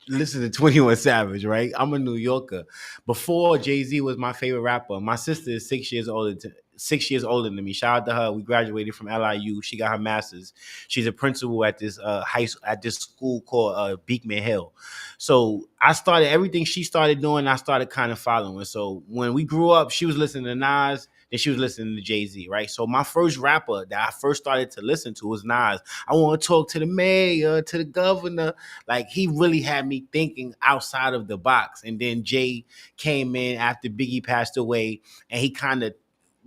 listened to 21 Savage, right? I'm a New Yorker. Before Jay-Z was my favorite rapper. My sister is 6 years older 6 years older than me. Shout out to her. We graduated from LIU. She got her master's. She's a principal at this at this school called Beekman Hill. So I started everything she started doing. I started kind of following. So when we grew up, she was listening to Nas. Then she was listening to Jay-Z, right? So my first rapper that I first started to listen to was Nas. I want to talk to the mayor, to the governor. Like, he really had me thinking outside of the box. And then Jay came in after Biggie passed away, and he kind of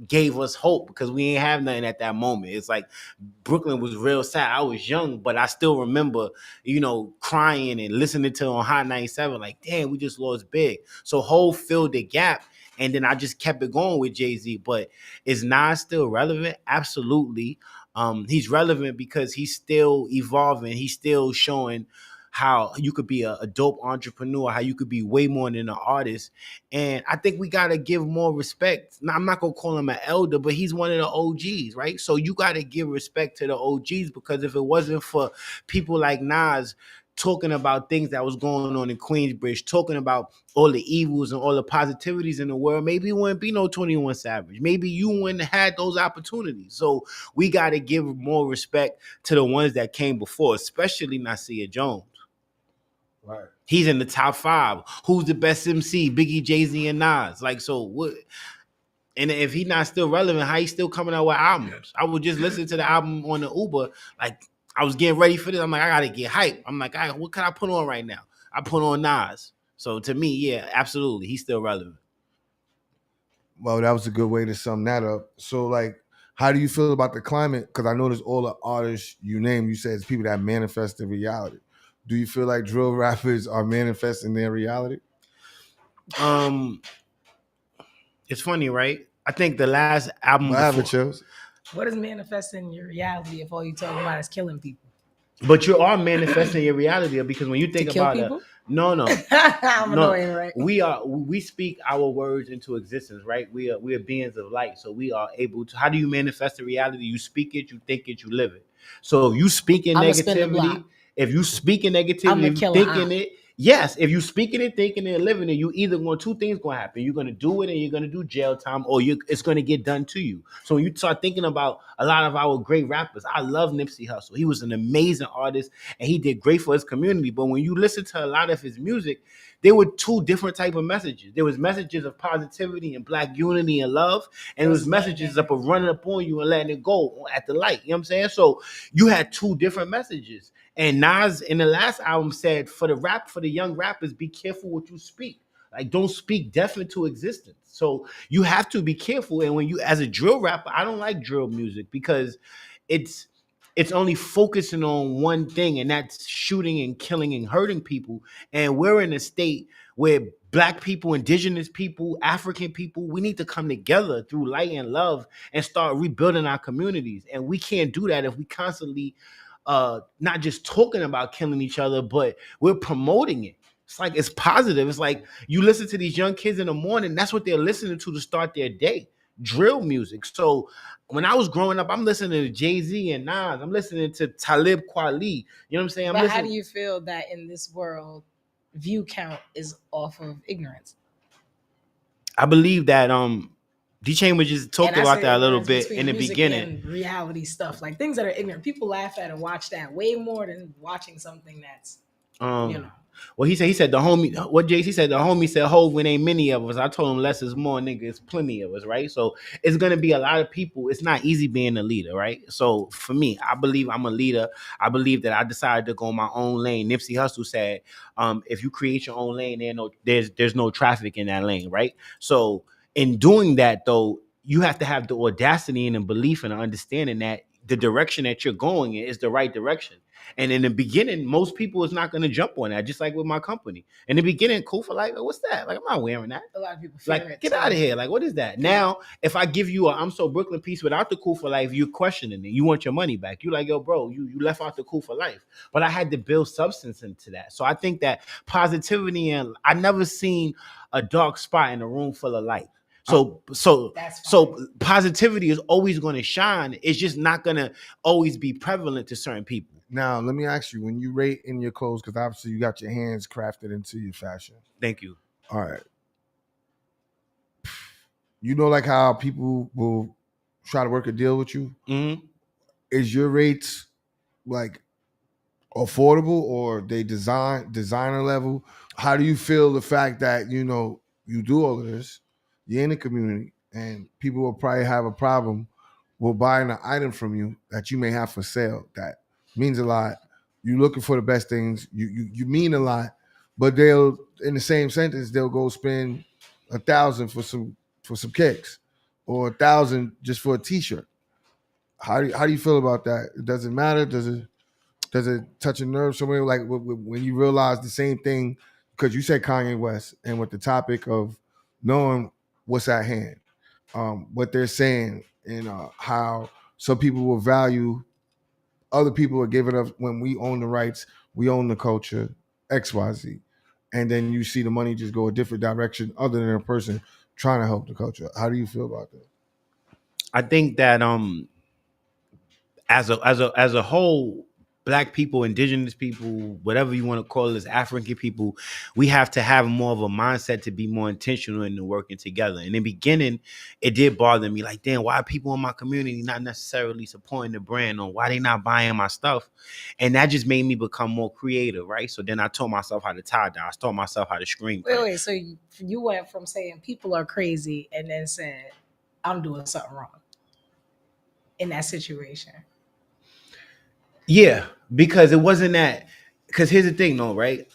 gave us hope because we ain't have nothing at that moment. It's like Brooklyn was real sad. I was young, but I still remember, crying and listening to on Hot 97, like, damn, we just lost Big. So Hov filled the gap. And then I just kept it going with Jay-Z. But is Nas still relevant? Absolutely. He's relevant because he's still evolving. He's still showing how you could be a dope entrepreneur, how you could be way more than an artist. And I think we got to give more respect. Now, I'm not going to call him an elder, but he's one of the OGs, right? So you got to give respect to the OGs, because if it wasn't for people like Nas talking about things that was going on in Queensbridge, talking about all the evils and all the positivities in the world, maybe it wouldn't be no 21 Savage. Maybe you wouldn't have had those opportunities. So we got to give more respect to the ones that came before, especially Nasir Jones. Right. He's in the top 5. Who's the best MC? Biggie, Jay-Z, and Nas. Like, so what? And if he's not still relevant, how he still coming out with albums? I would just listen to the album on the Uber. Like, I was getting ready for this. I'm like, I gotta get hype. I'm like, what can I put on right now? I put on Nas. So to me, yeah, absolutely, he's still relevant. Well, that was a good way to sum that up. So, like, how do you feel about the climate? Because I noticed all the artists you named, you said it's people that manifest in reality. Do you feel like drill rappers are manifesting their reality? It's funny, right? I think the last album What is manifesting your reality if all you talking about is killing people? But you are manifesting your reality, because when you think about it, no, I'm annoying, right? we speak our words into existence, right? We are beings of light, so we are able to. How do you manifest the reality? You speak it, you think it, you live it. So if you speak in negativity, if you thinking it. Yes, if you speaking it, thinking it, living it, you either going two things going to happen. You're going to do it and you're going to do jail time, or it's going to get done to you. So when you start thinking about a lot of our great rappers, I love Nipsey Hussle. He was an amazing artist and he did great for his community. But when you listen to a lot of his music, there were two different type of messages. There was messages of positivity and black unity and love, and it was messages of running up on you and letting it go at the light. You know what I'm saying? So you had two different messages. And Nas in the last album said, for the young rappers, be careful what you speak. Like, don't speak death into existence. So you have to be careful. And when you, as a drill rapper, I don't like drill music because it's only focusing on one thing, and that's shooting and killing and hurting people. And we're in a state where black people, indigenous people, African people, we need to come together through light and love and start rebuilding our communities. And we can't do that if we constantly not just talking about killing each other, but we're promoting it. It's like, it's positive. It's like you listen to these young kids in the morning, that's what they're listening to start their day. Drill music. So when I was growing up, I'm listening to Jay-Z and Nas. I'm listening to Talib Kweli. You know what I'm saying? But how do you feel that in this world, view count is off of ignorance? I believe that D Chamber just talked about that a little bit in the beginning. And reality stuff, like things that are ignorant, people laugh at and watch that way more than watching something that's Well, he said the homie. What JC said, the homie said, "Hov, when ain't many of us." I told him less is more, nigga. It's plenty of us, right? So it's gonna be a lot of people. It's not easy being a leader, right? So for me, I believe I'm a leader. I believe that I decided to go my own lane. Nipsey Hussle said, "If you create your own lane, there's no traffic in that lane, right?" So in doing that, though, you have to have the audacity and the belief and the understanding that the direction that you're going in is the right direction. And in the beginning, most people is not going to jump on that. Just like with my company, in the beginning, cool for like, what's that? Like, I'm not wearing that. A lot of people fear like, get out of here. Like, what is that? Now, if I give you a I'm So Brooklyn piece without the cool for life, you're questioning it. You want your money back. You like, yo, bro, you left out the cool for life. But I had to build substance into that. So I think that positivity, and I never seen a dark spot in a room full of light. So positivity is always going to shine. It's just not going to always be prevalent to certain people. Now, let me ask you, when you rate in your clothes, because obviously you got your hands crafted into your fashion. Thank you. All right. You know, like how people will try to work a deal with you, Mm-hmm. is your rates like affordable or they designer level? How do you feel the fact that you do all of this, you're in the community, and people will probably have a problem with buying an item from you that you may have for sale that means a lot. You're looking for the best things. You mean a lot, but they'll in the same sentence they'll go spend 1,000 for some kicks or 1,000 just for a T-shirt. How do you feel about that? Does it matter? Does it touch a nerve somewhere? Like when you realize the same thing, because you said Kanye West, and with the topic of knowing what's at hand, what they're saying, and how some people will value other people are giving up when we own the rights, we own the culture, XYZ. And then you see the money just go a different direction other than a person trying to help the culture. How do you feel about that? I think that as a whole, black people, indigenous people, whatever you want to call it, as African people, we have to have more of a mindset to be more intentional in the working together. In the beginning, it did bother me, like, damn, why are people in my community not necessarily supporting the brand, or why they not buying my stuff? And that just made me become more creative, right? So then I taught myself how to tie dye. I taught myself how to screen print. Wait. So you went from saying people are crazy and then said, I'm doing something wrong in that situation. Yeah, because it wasn't that. Because here's the thing, though, right?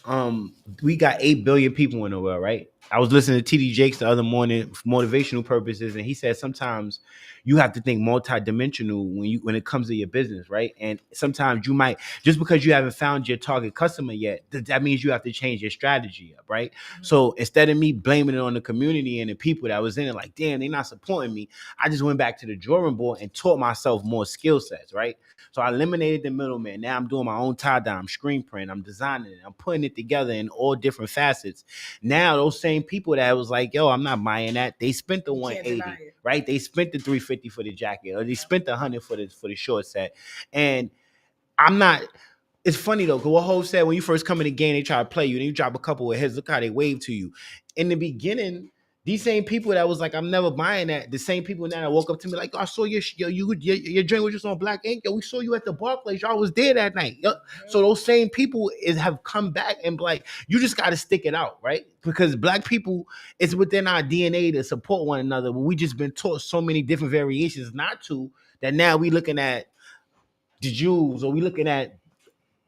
We got 8 billion people in the world, right? I was listening to TD Jakes the other morning for motivational purposes, and he said sometimes you have to think multidimensional when it comes to your business, right? And sometimes you might, just because you haven't found your target customer yet, that means you have to change your strategy up, right? Mm-hmm. So instead of me blaming it on the community and the people that was in it, like, damn, they're not supporting me, I just went back to the drawing board and taught myself more skill sets, right? So I eliminated the middleman. Now I'm doing my own tie-dye, I'm screen print, I'm designing it, I'm putting it together in all different facets. Now those same people that was like, yo, I'm not buying that, they spent the 180, right? They spent the 350 for the jacket, or they spent the 100 for the short set. And I'm not. It's funny though, because what Hov said, when you first come in the game, they try to play you, then you drop a couple of heads. Look how they wave to you. In the beginning, these same people that was like, I'm never buying that. The same people now that woke up to me like, oh, I saw your drink was just on Black Ink. Yo, we saw you at the Barclays. Y'all was there that night. Yo. So those same people have come back and be like, you just got to stick it out, right? Because black people, it's within our DNA to support one another. But we just been taught so many different variations not to, that now we looking at the Jews, or we looking at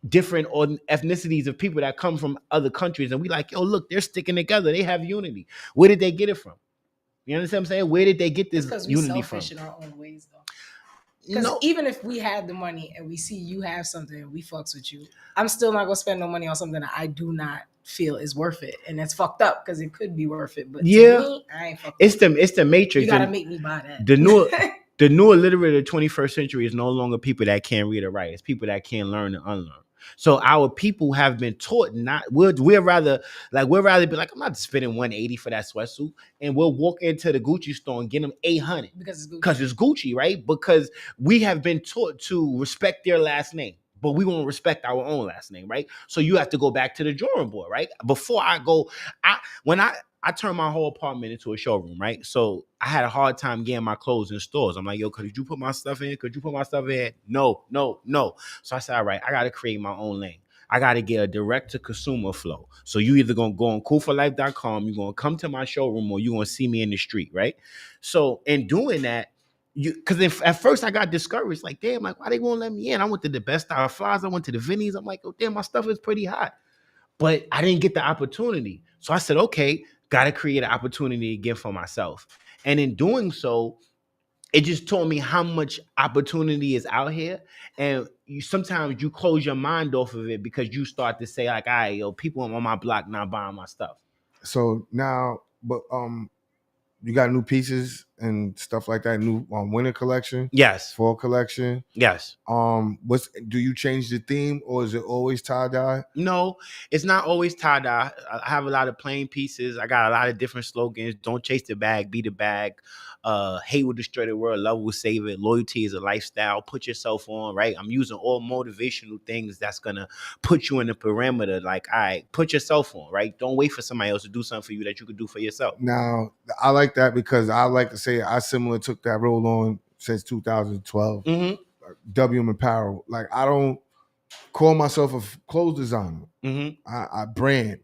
different or ethnicities of people that come from other countries, and we like, yo, look, they're sticking together, they have unity. Where did they get it from? You understand what I'm saying? Where did they get this unity from? Because we selfish in our own ways, though. Because even if we had the money and we see you have something and we fucks with you, I'm still not gonna spend no money on something that I do not feel is worth it, and that's fucked up because it could be worth it. But yeah, to me, I ain't fucking. It's the Matrix. You gotta make me buy that. The new illiterate of the 21st century is no longer people that can't read or write. It's people that can't learn and unlearn. So our people have been taught not. We're rather be like, I'm not spending 180 for that sweatsuit, and we'll walk into the Gucci store and get them 800 because it's Gucci, right? Because we have been taught to respect their last name, but we won't respect our own last name, right? So you have to go back to the drawing board, right? Before I go, I turned my whole apartment into a showroom, right? So I had a hard time getting my clothes in stores. I'm like, yo, could you put my stuff in? Could you put my stuff in? No. So I said, all right, I got to create my own lane. I got to get a direct-to-consumer flow. So you either going to go on coolforlife.com, you're going to come to my showroom, or you're going to see me in the street, right? So in doing that, because at first I got discouraged, like, damn, like, why they won't let me in? I went to the Best Style Flies. I went to the Vinnies. I'm like, oh, damn, my stuff is pretty hot. But I didn't get the opportunity. So I said, okay, got to create an opportunity again for myself. And in doing so, it just taught me how much opportunity is out here. And sometimes you close your mind off of it because you start to say, like, all right, yo, people on my block not buying my stuff. So now, but you got new pieces and stuff like that, new winter collection, yes, fall collection, yes. Do you change the theme, or is it always tie-dye? No, it's not always tie-dye. I have a lot of plain pieces. I got a lot of different slogans. Don't chase the bag, be the bag. Hate will destroy the world, love will save it. Loyalty is a lifestyle. Put yourself on, right? I'm using all motivational things that's gonna put you in the parameter. Like, all right, put yourself on, right? Don't wait for somebody else to do something for you that you could do for yourself. Now, I like that because I like to say I similar took that role on since 2012. Mm-hmm. WM Apparel. Like I don't call myself a clothes designer. Mm-hmm. I brand.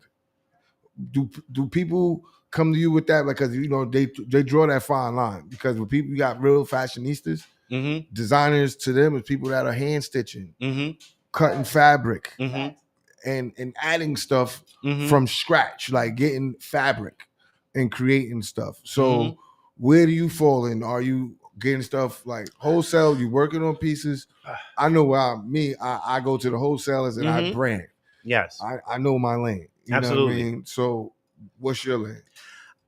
Do people come to you with that? Because you know they draw that fine line. Because when people, you got real fashionistas, Mm-hmm. designers to them is people that are hand stitching, Mm-hmm. cutting fabric, Mm-hmm. and adding stuff Mm-hmm. from scratch, like getting fabric and creating stuff. So Mm-hmm. where do you fall in? Are you getting stuff like wholesale? You working on pieces? I know where I go to the wholesalers and I Mm-hmm. brand. Yes. I know my lane. You know what I Absolutely. mean? So what's your lane?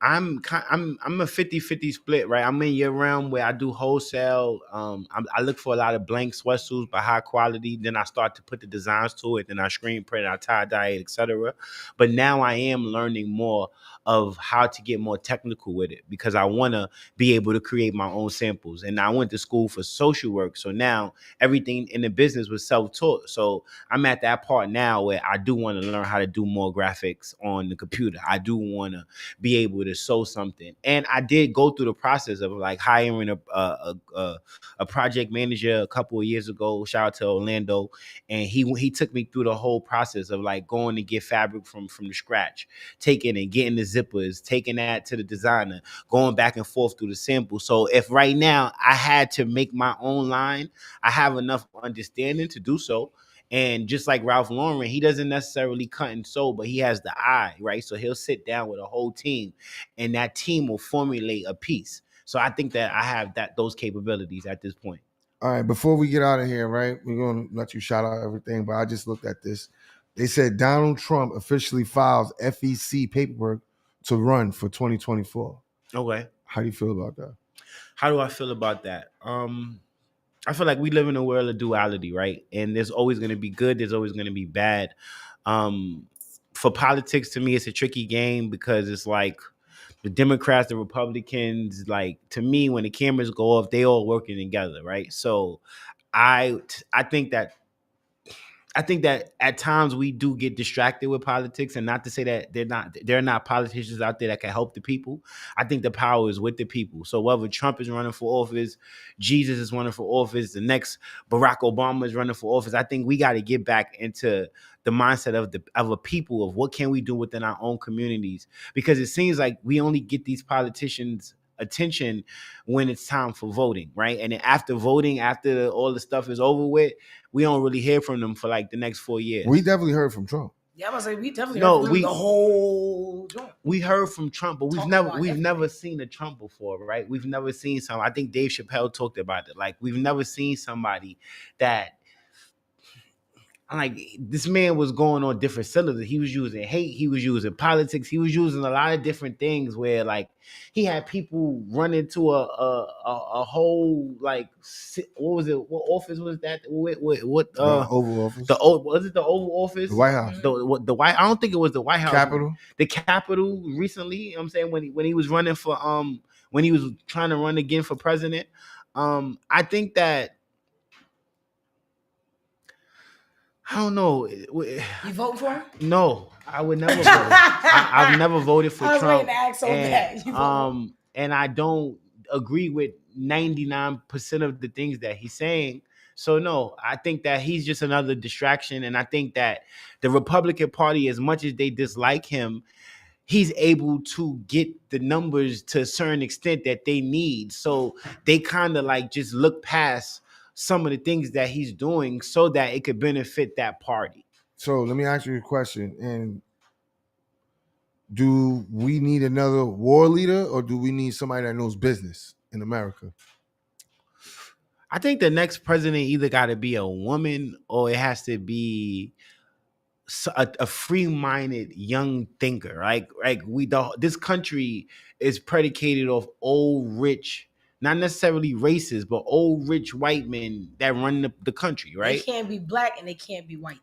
I'm a 50-50 split, right? I'm in your realm where I do wholesale. I look for a lot of blank sweatsuits, but high quality. Then I start to put the designs to it. Then I screen print, I tie dye it, etc. But now I am learning more of how to get more technical with it because I want to be able to create my own samples. And I went to school for social work, so now everything in the business was self-taught. So I'm at that part now where I do want to learn how to do more graphics on the computer. I do want to be able to sew something. And I did go through the process of like hiring a project manager a couple of years ago. Shout out to Orlando, and he took me through the whole process of like going to get fabric from the scratch, taking and getting the zippers, taking that to the designer, going back and forth through the sample. So if right now I had to make my own line, I have enough understanding to do so. And just like Ralph Lauren, he doesn't necessarily cut and sew, but he has the eye, right? So he'll sit down with a whole team, and that team will formulate a piece. So I think that I have those capabilities at this point. All right, before we get out of here, right? We're gonna let you shout out everything, but I just looked at this. They said Donald Trump officially files FEC paperwork to run for 2024. Okay. How do you feel about that? How do I feel about that? I feel like we live in a world of duality, right? And there's always going to be good, there's always going to be bad. For politics, to me, it's a tricky game because it's like the Democrats, the Republicans, like to me, when the cameras go off, they all working together, right? So I think that at times we do get distracted with politics, and not to say that there are not politicians out there that can help the people. I think the power is with the people. So whether Trump is running for office, Jesus is running for office, the next Barack Obama is running for office, I think we got to get back into the mindset of a people of what can we do within our own communities, because it seems like we only get these politicians attention when it's time for voting, right? And then after voting, after all the stuff is over with, we don't really hear from them for like the next 4 years. We definitely heard from Trump. Yeah, I'm gonna say we definitely heard from him the whole joint. We heard from Trump, but we've never seen a Trump before, right? We've never seen some. I think Dave Chappelle talked about it. Like we've never seen somebody that. Like this man was going on different cylinders. He was using hate. He was using politics. He was using a lot of different things. Where like he had people run into a whole like what was it? What office was that? What the Oval Office? Was it the Oval Office? The White House. The White. I don't think it was the White House. Capitol. The Capitol recently. You know what I'm saying when he was running for when he was trying to run again for president. I think that. I don't know. You vote for him? No, I would never vote. I've never voted for Trump. I was waiting to ask so bad. And I don't agree with 99% of the things that he's saying. So no, I think that he's just another distraction. And I think that the Republican Party, as much as they dislike him, he's able to get the numbers to a certain extent that they need. So they kind of like just look past some of the things that he's doing so that it could benefit that party. So let me ask you a question. And do we need another war leader, or do we need somebody that knows business in America? I think the next president either got to be a woman or it has to be a free-minded young thinker. Like this country is predicated off old rich, not necessarily racist, but old rich white men that run the country, right? They can't be black and they can't be white.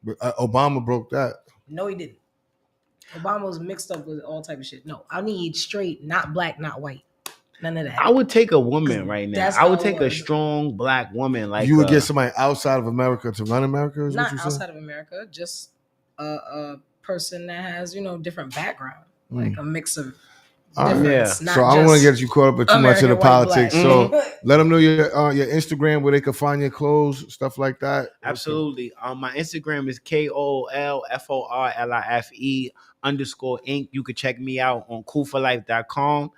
But Obama broke that. No, he didn't. Obama was mixed up with all type of shit. No, I need straight, not black, not white. None of that. I would take a woman right now. I would take a strong black woman. Like you would get somebody outside of America to run America? Is not what you outside said? of America, just a person that has different background, like a mix of All right. difference, So not I don't want to just get you caught up in too much of the American white black. politics. So let them know your Instagram where they can find your clothes, stuff like that. Absolutely. My Instagram is KOLFORLIFE _ You could check me out on coolforlife.com.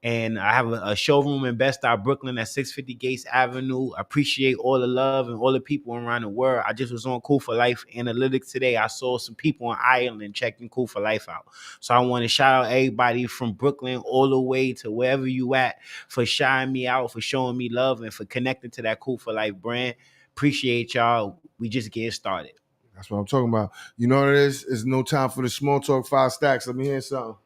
And I have a showroom in Bed-Stuy, Brooklyn at 650 Gates Avenue. I appreciate all the love and all the people around the world. I just was on Cool for Life Analytics today. I saw some people in Ireland checking Cool for Life out. So I want to shout out everybody from Brooklyn all the way to wherever you at for shouting me out, for showing me love, and for connecting to that Cool for Life brand. Appreciate y'all. We just getting started. That's what I'm talking about. You know what it is? It's no time for the small talk 5 stacks. Let me hear something.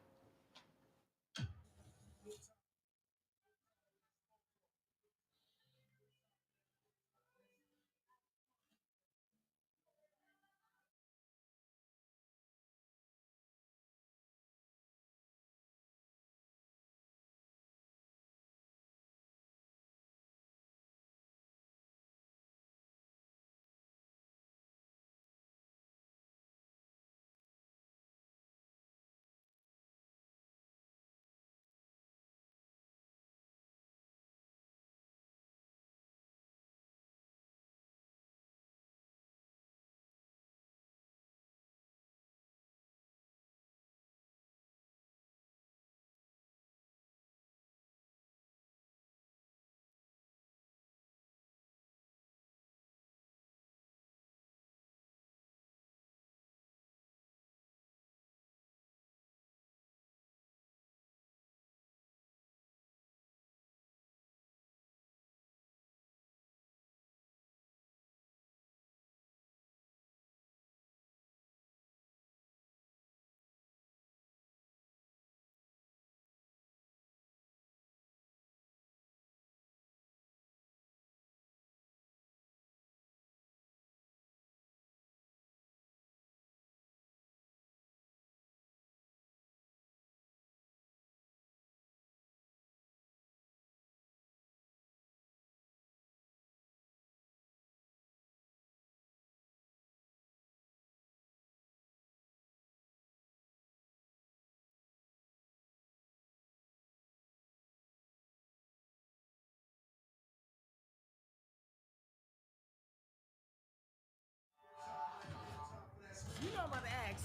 You know I'm about to ask.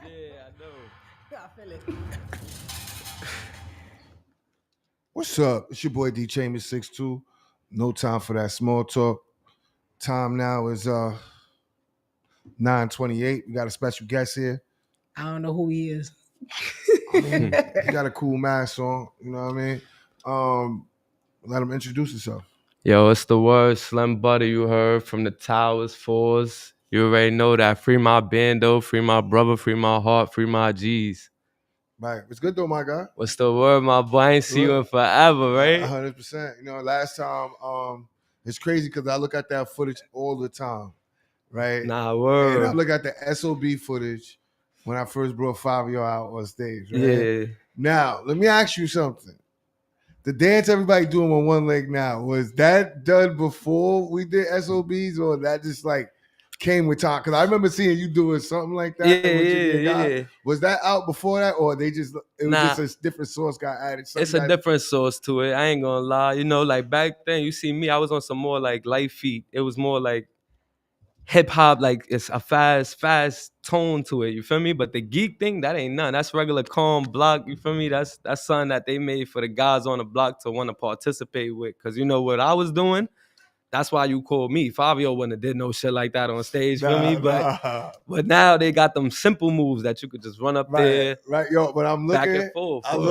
Yeah, I know. I feel it. What's up? It's your boy D Chambers 62. No time for that small talk. Time now is 9:28. We got a special guest here. I don't know who he is. I mean, he got a cool mask on. You know what I mean? Let him introduce himself. Yo, it's the word Slim Butter you heard from the Towers Fours. You already know that. Free my bando, free my brother, free my heart, free my G's. Right. It's good though, my guy. What's the word, my boy? I ain't see you in forever, right? 100%. You know, last time, it's crazy because I look at that footage all the time, right? Nah, And I word. look at the SOB footage when I first brought Fabio out on stage, right? Yeah. Now, let me ask you something. The dance everybody doing on one leg now, was that done before we did SOBs or that just like came with time? Because I remember seeing you doing something like that with your guy. Yeah. Was that out before that or it was just a different sauce got added? It's a different source to it. I ain't gonna lie. You know, like back then, you see me, I was on some more like light feet. It was more like hip hop, like it's a fast tone to it. You feel me? But the geek thing, that ain't none. That's regular calm block. You feel me? That's something that they made for the guys on the block to want to participate with. Cause you know what I was doing. That's why you called me. Fabio wouldn't have did no shit like that on stage for me. But now they got them simple moves that you could just run up there. Right, yo. But I'm back looking, and forth. I'm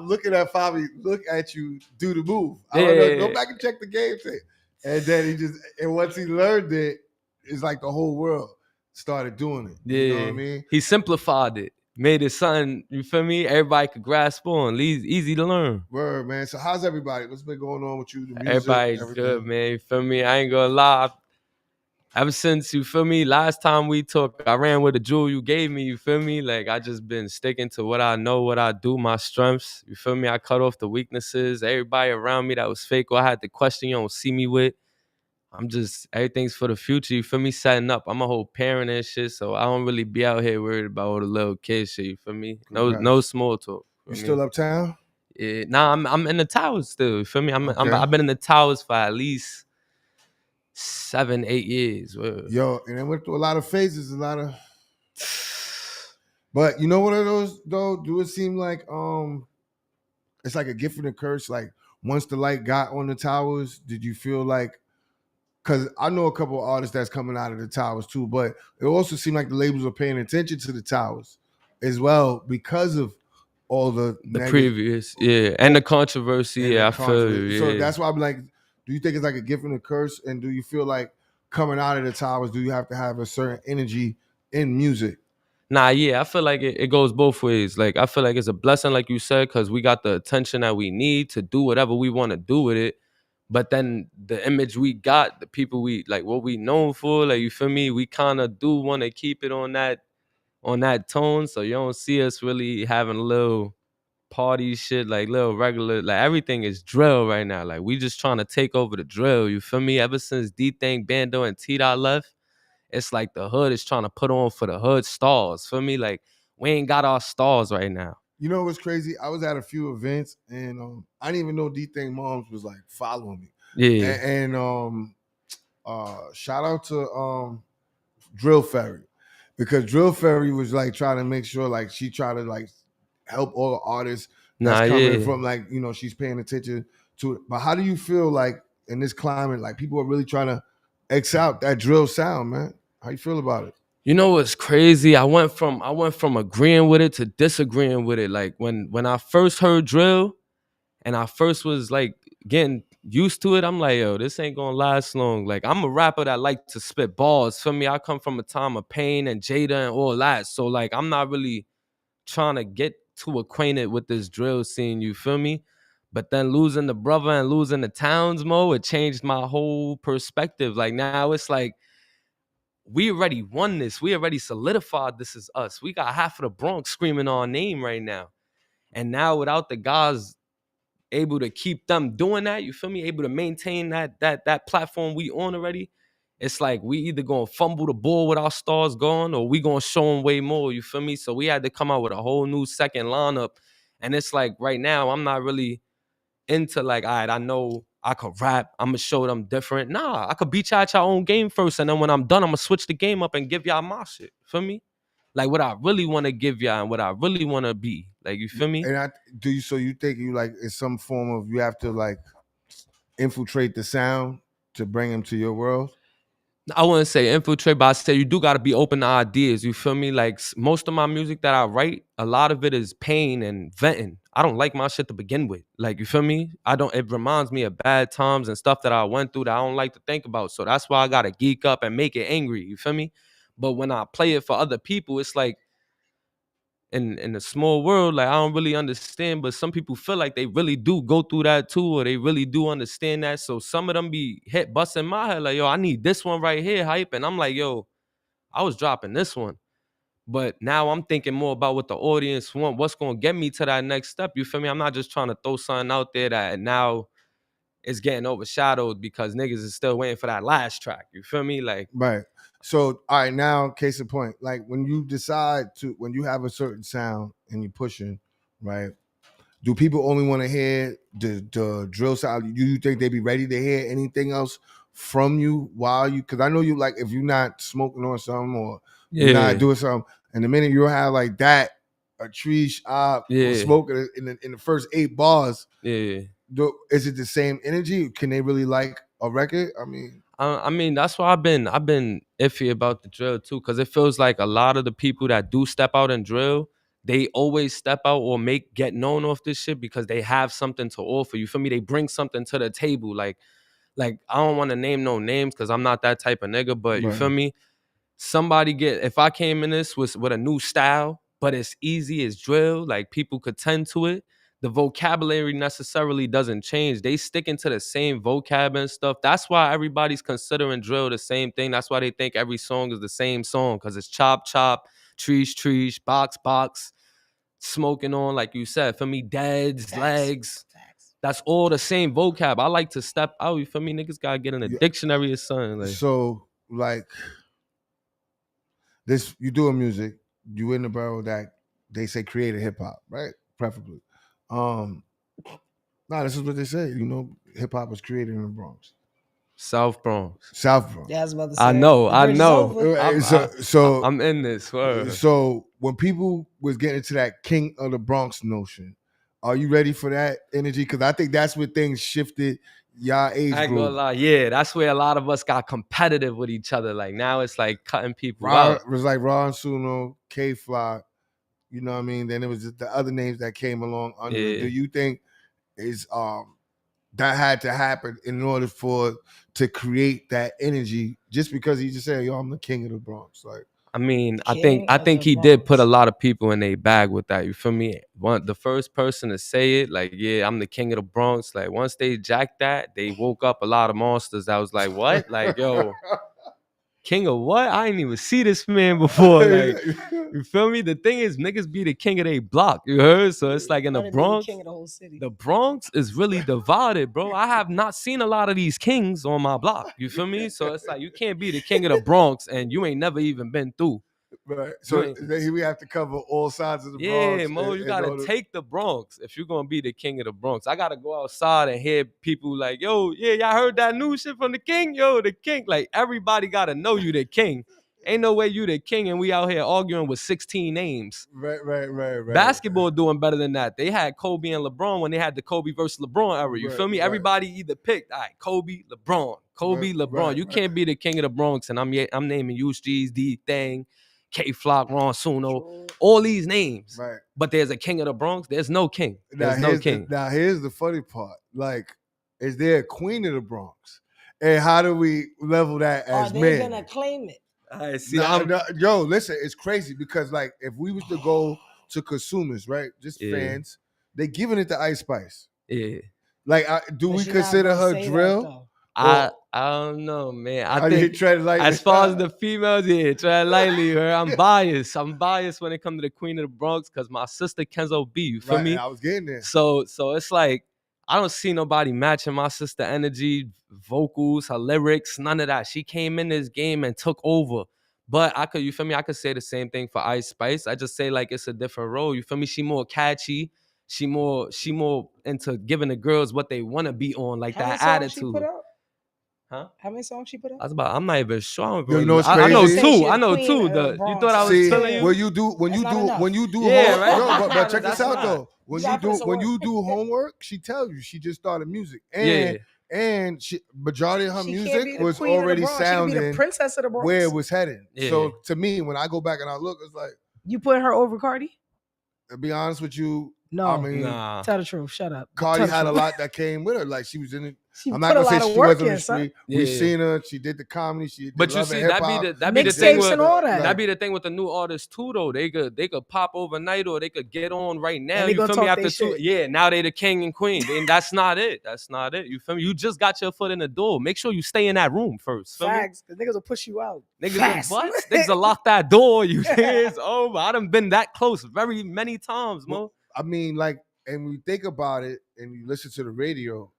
looking at Fabio. Look at you do the move. I don't know. Go back and check the game tape. And then once he learned it, it's like the whole world started doing it. Yeah. You know what I mean? He simplified it. Made it something, you feel me? Everybody could grasp on. Easy to learn. Word, man. So how's everybody? What's been going on with you? The music, Everybody's everything? good, man. You feel me? I ain't gonna lie. Ever since, you feel me, last time we talked, I ran with the jewel you gave me, you feel me? Like, I just been sticking to what I know, what I do, my strengths. You feel me? I cut off the weaknesses. Everybody around me that was fake or I had to question you don't see me with. I'm just, everything's for the future, you feel me? Setting up. I'm a whole parent and shit, so I don't really be out here worried about all the little kid shit, you feel me? No small talk. You still uptown? Yeah, nah, I'm in the towers still. You feel me? Okay. I've been in the towers for at least 7, 8 years. Word. Yo, and I went through a lot of phases, a lot of. But you know what of those though? Do it seem like it's like a gift and a curse? Like once the light got on the towers, did you feel like? Because I know a couple of artists that's coming out of the towers too, but it also seemed like the labels were paying attention to the towers as well because of all the previous, yeah, and the controversy. and Yeah, the I feel you. controversy. So Yeah. that's why I'm like, do you think it's like a gift and a curse? And do you feel like coming out of the towers, do you have to have a certain energy in music? Nah, yeah, I feel like it goes both ways. Like, I feel like it's a blessing, like you said, because we got the attention that we need to do whatever we want to do with it. But then the image we got, the people we like, what we known for, like, you feel me? We kind of do want to keep it on that tone. So you don't see us really having a little party shit, like little regular, like everything is drill right now. Like, we just trying to take over the drill. You feel me? Ever since D-Thing, Bando, and T-Dot left, it's like the hood is trying to put on for the hood stars. Feel me? Like, we ain't got our stars right now. You know what's crazy? I was at a few events and I didn't even know D-Thing Moms was like following me. Yeah. And shout out to Drill Ferry, because Drill Ferry was like trying to make sure like she tried to like help all the artists that's coming from like, you know, she's paying attention to it. But how do you feel like in this climate, like people are really trying to X out that drill sound, man? How you feel about it? You know what's crazy? I went from agreeing with it to disagreeing with it. Like when I first heard drill and I first was like getting used to it, I'm like, yo, this ain't gonna last long. Like, I'm a rapper that like to spit balls. For me, I come from a time of Pain and Jada and all that. So like, I'm not really trying to get too acquainted with this drill scene, you feel me? But then losing the brother and losing the towns, it changed my whole perspective. Like, now it's like, we already won this. We already solidified this is us. We got half of the Bronx screaming our name right now. And now without the guys able to keep them doing that, you feel me? Able to maintain that platform we on already. It's like we either gonna fumble the ball with our stars gone or we gonna show them way more, you feel me? So we had to come out with a whole new second lineup. And it's like right now, I'm not really into like, all right, I know I could rap. I'm gonna show them different. Nah, I could beat y'all at your own game first. And then when I'm done, I'm gonna switch the game up and give y'all my shit. Feel me? Like what I really want to give y'all and what I really want to be. Like, you feel me? And so you think you like in some form of you have to like infiltrate the sound to bring them to your world? I wouldn't say infiltrate, but I say you do got to be open to ideas. You feel me? Like most of my music that I write, a lot of it is pain and venting. I don't like my shit to begin with. Like, you feel me? It reminds me of bad times and stuff that I went through that I don't like to think about. So that's why I got to geek up and make it angry. You feel me? But when I play it for other people, it's like in a small world, like I don't really understand, but some people feel like they really do go through that too, or they really do understand that. So some of them be busting my head like, yo, I need this one right here, hype. And I'm like, yo, I was dropping this one. But now I'm thinking more about what the audience want, what's gonna get me to that next step. You feel me? I'm not just trying to throw something out there that now is getting overshadowed because niggas is still waiting for that last track. You feel me? Like, right. So, all right, now case in point, like when you decide to, when you have a certain sound and you're pushing, right? Do people only want to hear the drill sound? Do you think they be ready to hear anything else from you while you? Because I know you like if you're not smoking on something or you're not doing something, and the minute you have like that, a tree or smoking in the first 8 bars, is it the same energy? Can they really like a record? I mean, that's why I've been iffy about the drill too, because it feels like a lot of the people that do step out and drill, they always step out or get known off this shit because they have something to offer. You feel me? They bring something to the table. Like I don't want to name no names because I'm not that type of nigga, but you feel me? If I came in this with a new style, but it's easy as drill, like people could tend to it, the vocabulary necessarily doesn't change. They sticking to the same vocab and stuff. That's why everybody's considering drill the same thing. That's why they think every song is the same song, because it's chop, chop, trees, box, box, smoking on, like you said, for me, deads, legs. That's all the same vocab. I like to step out. You feel me? Niggas gotta get in a dictionary or something. Like, so, like this, you doing music, you in the barrel that they say creative hip hop, right? preferably. This is what they say. You know, hip hop was created in the Bronx. South Bronx. South Bronx. Yeah, I was about to say. I know. The bridge is over. I'm in this word. So when people was getting into that King of the Bronx notion, are you ready for that energy? Because I think that's where things shifted. Y'all age I ain't group. gonna lie. Yeah, that's where a lot of us got competitive with each other. Like now it's like cutting people out. It was like Ron Suno, K Fly. You know what I mean? Then it was just the other names that came along under it. Do you think is that had to happen in order to create that energy? Just because he just said, "Yo, I'm the king of the Bronx." Like, I mean, I think he did put a lot of people in a bag with that. You feel me? The first person to say it, like, yeah, I'm the king of the Bronx. Like, once they jacked that, they woke up a lot of monsters that was like, what? Like, yo, king of what? I ain't even see this man before. Like, you feel me? The thing is, niggas be the king of their block. You heard? So it's like in the Bronx. King of the whole city. The Bronx is really divided, bro. I have not seen a lot of these kings on my block. You feel me? So it's like you can't be the king of the Bronx and you ain't never even been through. Right. So we have to cover all sides of the Bronx. Yeah, Mo, you gotta take the Bronx if you're gonna be the king of the Bronx. I gotta go outside and hear people like, yo, yeah, y'all heard that new shit from the king? Yo, the king. Like, everybody gotta know you the king. Ain't no way you the king and we out here arguing with 16 names. Right. Basketball doing better than that. They had Kobe and LeBron when they had the Kobe versus LeBron era. You feel me? Everybody either picked, all right, Kobe, LeBron. LeBron. You can't be the king of the Bronx and I'm naming UG's, D Thing, K Flock, Ron Suno, all these names. Right. But there's a king of the Bronx. There's no king. There's no king. Now here's the funny part. Like, is there a queen of the Bronx? And how do we level that as men? Are they gonna claim it? I see. Yo, listen, it's crazy because like if we was to go to consumers, right, just fans, they giving it to Ice Spice. Yeah. Like, do we consider her drill? I don't know, man. I think as far as the females, yeah, tread lightly. I'm biased. I'm biased when it comes to the Queen of the Bronx because my sister Kenzo B. You feel me? I was getting there. So it's like I don't see nobody matching my sister energy, vocals, her lyrics, none of that. She came in this game and took over. But I could say the same thing for Ice Spice. I just say like it's a different role. You feel me? She more catchy. She more into giving the girls what they want to be on, like that attitude. Huh? How many songs she put out? I'm not even sure. You know what's crazy? I know two. You thought I was telling you? When you do yeah, homework, right? but check this out though. When you do homework, she tells you she just started music. And majority of her music was already sounding the princess of the Bronx. where it was heading. Yeah. So to me, when I go back and I look, it's like, you put her over Cardi? To be honest with you, no. I mean, tell the truth. Shut up. Cardi had a lot that came with her. Like she was in it. I'm not gonna say she wasn't in the street. We've seen her. She did the comedy. She did but you see, that be the thing with that be the thing with the new artists too. Though they could pop overnight or they could get on right now. You feel me? After two, now they the king and queen. And that's not it. That's not it. You feel me? You just got your foot in the door. Make sure you stay in that room first. Facts. The niggas will push you out. Niggas will lock that door. You it's over. I done been that close very many times, Mo. I mean, like, and when you think about it, and you listen to the radio.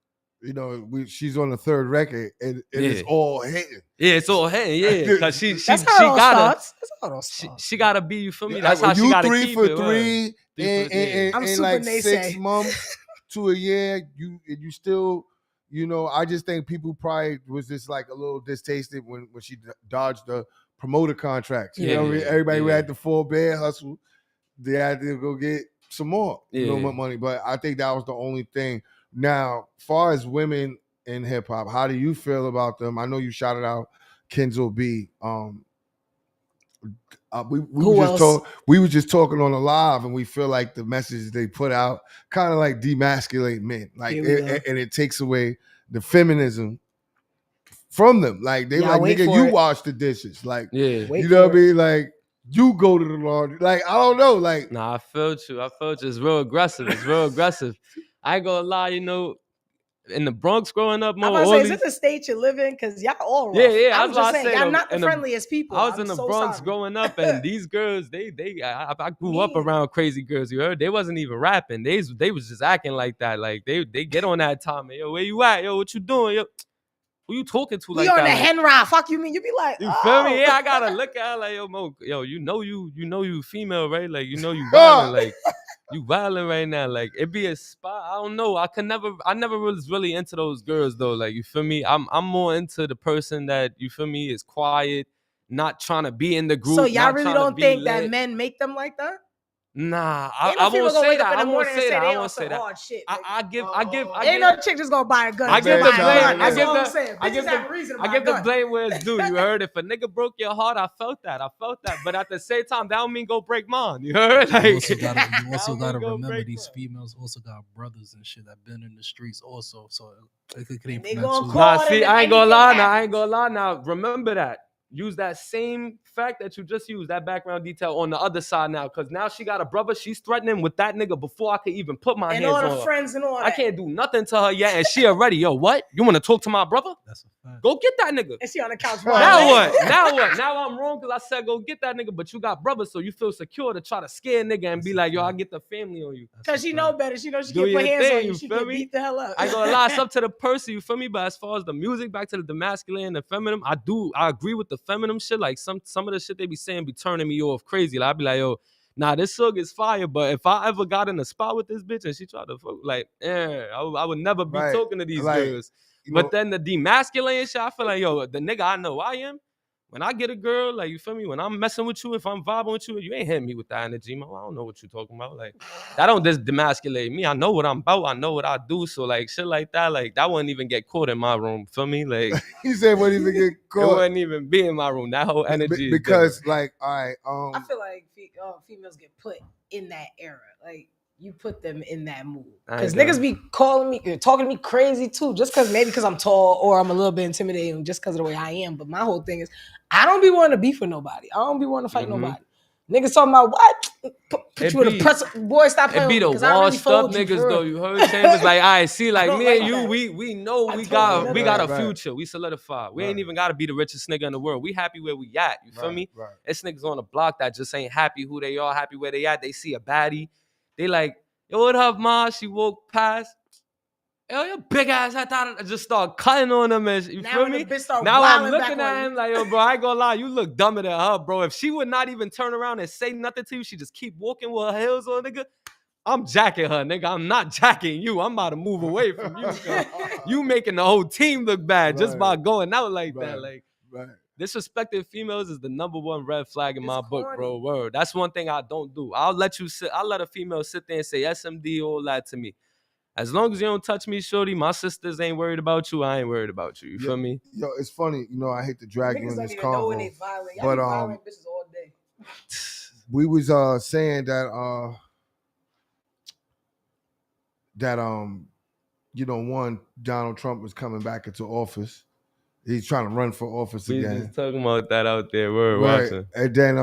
You know, she's on the third record, and it's all hitting. Yeah, it's all hitting. Yeah, because she gotta. She gotta be. You feel me? That's how she gotta keep it. 3 for 3 in like 6 months to a year. You still, you know. I just think people probably was just like a little distasted when she dodged the promoter contracts. You know, everybody had the full bear hustle. They had to go get some more, money. But I think that was the only thing. Now, far as women in hip hop, how do you feel about them? I know you shouted out Kenzo B. We were just talking on the live, and we feel like the message they put out kind of like demasculate men, like and it takes away the feminism from them. Like they like, nigga, you wash the dishes, like you know what I mean, like. You go to the laundry. Like, I don't know. Like, I felt you. It's real aggressive. I ain't gonna lie, you know, in the Bronx growing up, Mo. Is it the state you live in? Because y'all all rough. Yeah. I'm just saying, y'all not the friendliest people. I was in the Bronx growing up, and these girls, I grew up around crazy girls. You heard? They wasn't even rapping. They was just acting like that. Like they get on that time. Yo, where you at? Yo, what you doing? Yo. Who you talking to like that? You on the hen ride. Fuck you mean? You be like, you feel me? Yeah, I gotta look at her like, yo, Mo, yo, you know you female, right? Like, you know you violent. Like, You wilding right now. Like, it be a spot. I don't know. I never was really into those girls though. Like, you feel me? I'm more into the person that, you feel me, is quiet, not trying to be in the group. So y'all not really trying to don't be think that lit. men make them like that? Nah, Ain't I no female won't gonna say wake that. up in I the won't morning and say say that. they I on won't some say that. hard shit. I give. Ain't no chick just gonna buy a gun. I give the buy a blame. gun. That's all I'm I saying. Bitches have a reason to buy a give the gun. blame where it's due. You heard? If a nigga broke your heart, I felt that. But at the same time, that don't mean go break mine. You heard? Like, You also gotta remember these females also got brothers and shit that been in the streets also. So it could came from that too. Nah, see, I ain't gonna lie. Now remember that. Use that same fact that you just used, that background detail on the other side now. Because now she got a brother. She's threatening with that nigga before I could even put my And hands all the on her. friends and all that. I can't do nothing to her yet. And she already, yo, what? You want to talk to my brother? That's a fact. Go get that nigga. And she on the couch. Now what? Now I'm wrong because I said go get that nigga, but you got brothers, so you feel secure to try to scare a nigga and be like, yo, I get the family on you. Cause she know better. She knows she Do can't put your hands thing, on you. you She feel can me? beat the hell up. I ain't gonna lie, it's up to the person, you feel me? But as far as the music, back to the masculine and the feminine, I agree with the feminine shit. Like some of the shit they be saying be turning me off crazy. Like I be like, yo, nah, this song is fire. But if I ever got in a spot with this bitch and she tried to fuck, like, I would never be talking to these girls. But then the demasculating shit, I feel like, yo, the nigga I know I am. When I get a girl, like, you feel me? When I'm messing with you, if I'm vibing with you, you ain't hitting me with that energy, man. I don't know what you talking about. Like, that don't just demasculate me. I know what I'm about. I know what I do. So, like, shit like that wouldn't even get caught in my room. Feel me? Like, he said wouldn't even get caught. It wouldn't even be in my room. That whole energy because, is like, all right. I feel like females get put in that era. Like, you put them in that mood. Because niggas be calling me, talking to me crazy too, just because I'm tall or I'm a little bit intimidating just because of the way I am. But my whole thing is, I don't be wanting to beef with nobody. I don't be wanting to fight nobody. Niggas talking about what? Put you in a press. Boy, stop playing with me. It be the washed up niggas though. You heard Chambers? Like, all right, see, like me and you, we know we got a future. We solidified. We ain't even gotta be the richest nigga in the world. We happy where we at. You feel me? It's niggas on the block that just ain't happy who they are, happy where they at. They see a baddie. They like, yo, what up, ma? She walked past. Yo, your big ass, I thought I just start cutting on him. And you feel me? Now I'm looking at him like, yo, bro, I ain't gonna lie, you look dumber than her, bro. If she would not even turn around and say nothing to you, she just keep walking with her heels on, nigga. I'm jacking her, nigga. I'm not jacking you. I'm about to move away from you. You making the whole team look bad just by going out like that. Like, disrespecting females is the #1 red flag in my book, bro. Word. That's one thing I don't do. I'll let a female sit there and say SMD, all that to me. As long as you don't touch me, shorty, my sisters ain't worried about you. I ain't worried about you. You feel me? Yo, it's funny. You know, I hate to drag you in this convo, but bitches all day. We was saying that you know, one, Donald Trump was coming back into office. He's trying to run for office again. We just talking about that out there. We're watching. And then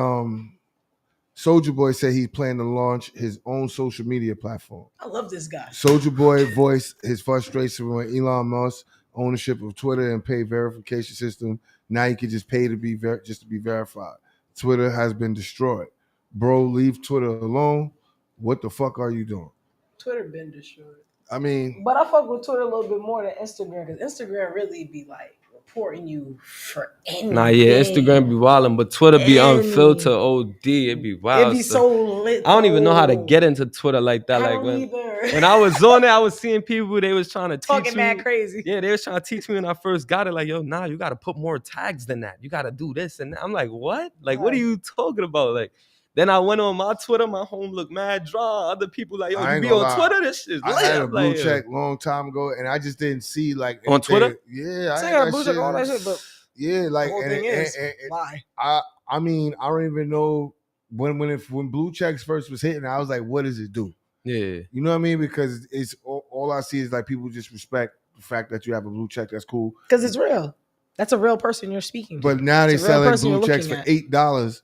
Soulja Boy said he's planning to launch his own social media platform. I love this guy. Soulja Boy voiced his frustration with Elon Musk ownership of Twitter and paid verification system. Now you can just pay to be verified. Twitter has been destroyed. Bro, leave Twitter alone. What the fuck are you doing? Twitter been destroyed. I mean, but I fuck with Twitter a little bit more than Instagram because Instagram really be like reporting you for anything. Nah, yeah, Instagram be wildin', but Twitter be unfiltered OD. It be wild. It be so lit. I don't even know how to get into Twitter like that. Like when I was on it, I was seeing people, they was trying to talking mad crazy. Yeah, they was trying to teach me when I first got it. Like, yo, nah, you got to put more tags than that. You got to do this and that. I'm like, what? Like, what are you talking about? Like, then I went on my Twitter, my home looked mad dry. Other people like, yo, you be on Twitter? This shit's lit. I had a blue check long time ago, and I just didn't see like on Twitter. Yeah, I got blue check all that shit, but yeah, like the whole thing is why? I mean, I don't even know when blue checks first was hitting. I was like, what does it do? Yeah, you know what I mean? Because it's all I see is like people just respect the fact that you have a blue check. That's cool because it's real. That's a real person you're speaking to. But now they selling blue checks for $8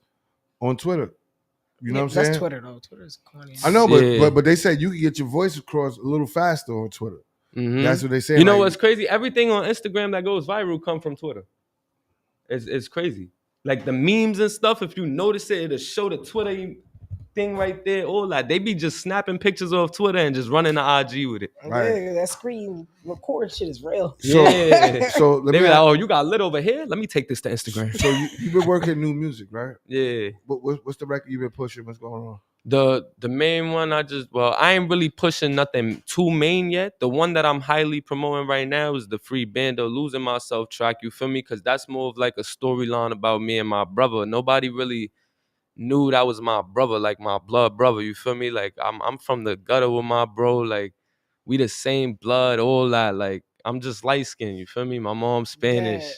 on Twitter. You know what I'm saying? That's Twitter though. Twitter's corny. I know, but they said you can get your voice across a little faster on Twitter. Mm-hmm. That's what they say. You know what's crazy? Everything on Instagram that goes viral come from Twitter. It's crazy. Like the memes and stuff. If you notice it, it'll show the Twitter thing right there. All that they be just snapping pictures off Twitter and just running the IG with it. Right. Yeah, that screen record shit is real. So they be like, oh, you got lit over here. Let me take this to Instagram. So you've been working new music, right? Yeah. What's the record you've been pushing? What's going on? The main one, I ain't really pushing nothing too main yet. The one that I'm highly promoting right now is the Free Bando Losing Myself track, you feel me? Because that's more of like a storyline about me and my brother. Nobody really knew that was my brother, like my blood brother, you feel me? Like I'm from the gutter with my bro, like we the same blood, all that. Like I'm just light skinned, you feel me? My mom's Spanish.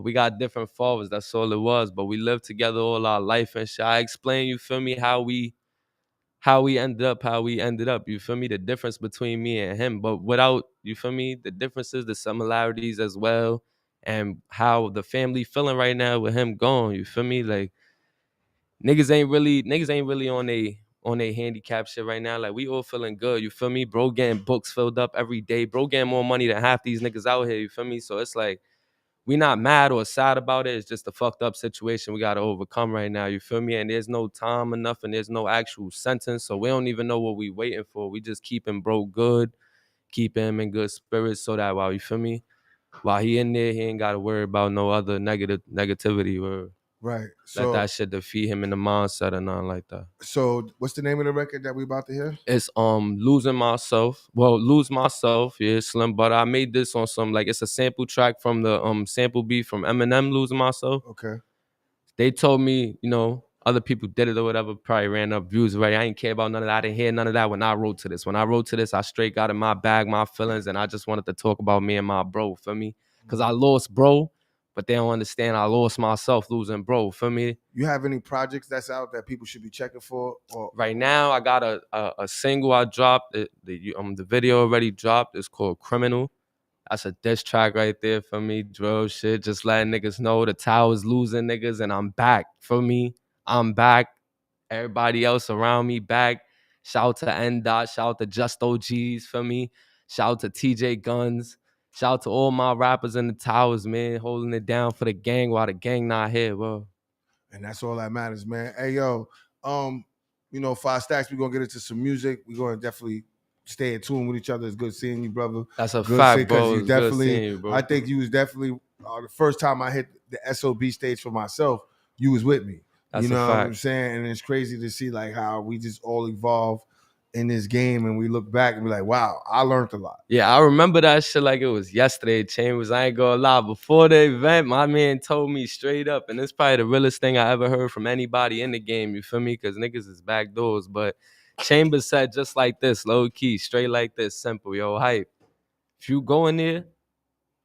We got different fathers, that's all it was. But we lived together all our life and shit. I explain, you feel me, how we ended up, you feel me? The difference between me and him. But without, you feel me, the differences, the similarities as well, and how the family feeling right now with him gone, you feel me? Like niggas ain't really on a handicap shit right now. Like we all feeling good, you feel me? Bro getting books filled up every day. Bro getting more money than half these niggas out here, you feel me? So it's like we not mad or sad about it. It's just a fucked up situation we gotta overcome right now, you feel me? And there's no time enough and there's no actual sentence. So we don't even know what we waiting for. We just keeping bro good, keep him in good spirits so that while, you feel me? While he in there, he ain't gotta worry about no other negativity or Right. let So that shit defeat him in the mindset or nothing like that. So what's the name of the record that we about to hear? It's Losing Myself. Well, Lose Myself, yeah, Slim. But I made this on some, like, it's a sample track from the sample beat from Eminem, Losing Myself. Okay. They told me, you know, other people did it or whatever, probably ran up views already. I ain't care about none of that. I didn't hear none of that when I wrote to this. When I wrote to this, I straight got in my bag, my feelings, and I just wanted to talk about me and my bro, feel me? Because I lost bro, but they don't understand I lost myself losing bro, feel me? You have any projects that's out that people should be checking for? Or Right now, I got a single I dropped. The video already dropped. It's called Criminal. That's a diss track right there for me. Drill shit. Just letting niggas know the tower's losing niggas and I'm back. For me, I'm back. Everybody else around me back. Shout out to N Dot. Shout out to Just OGs for me. Shout out to TJ Guns. Shout out to all my rappers in the towers, man, holding it down for the gang while the gang not here, bro. And that's all that matters, man. Hey, yo, you know, 5 Stacks, we're gonna get into some music. We're gonna definitely stay in tune with each other. It's good seeing you, brother. That's a good fact, bro. You It's definitely, good seeing you, bro. I think you was definitely the first time I hit the SOB stage for myself, you was with me. That's you know a what fact. I'm saying? And it's crazy to see like how we just all evolve in this game and we look back and be like, wow, I learned a lot. Yeah, I remember that shit like it was yesterday, Chambers. I ain't gonna lie. Before the event, my man told me straight up, and it's probably the realest thing I ever heard from anybody in the game, you feel me? Because niggas is back doors. But Chambers said just like this, low key, straight like this, simple, yo, hype. If you go in there,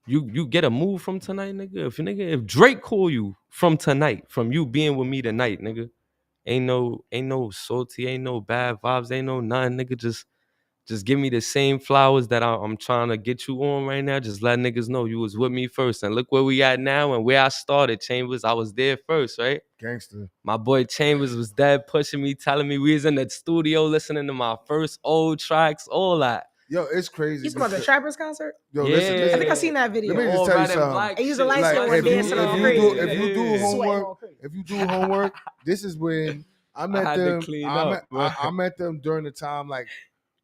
you get a move from tonight, nigga. If Drake call you from tonight, from you being with me tonight, nigga, ain't no salty, ain't no bad vibes, ain't no nothing, nigga. Just give me the same flowers that I'm trying to get you on right now. Just let niggas know you was with me first. And look where we at now and where I started, Chambers. I was there first, right? Gangster. My boy Chambers was dead pushing me, telling me we was in the studio listening to my first old tracks, all that. Yo, it's crazy. You talking about the Trappers concert? Yo, Yeah. listen. I think I seen that video. Let me just tell you something. And using light skin Like, was dancing all crazy. if you do homework, this is when I met them. I met them during the time like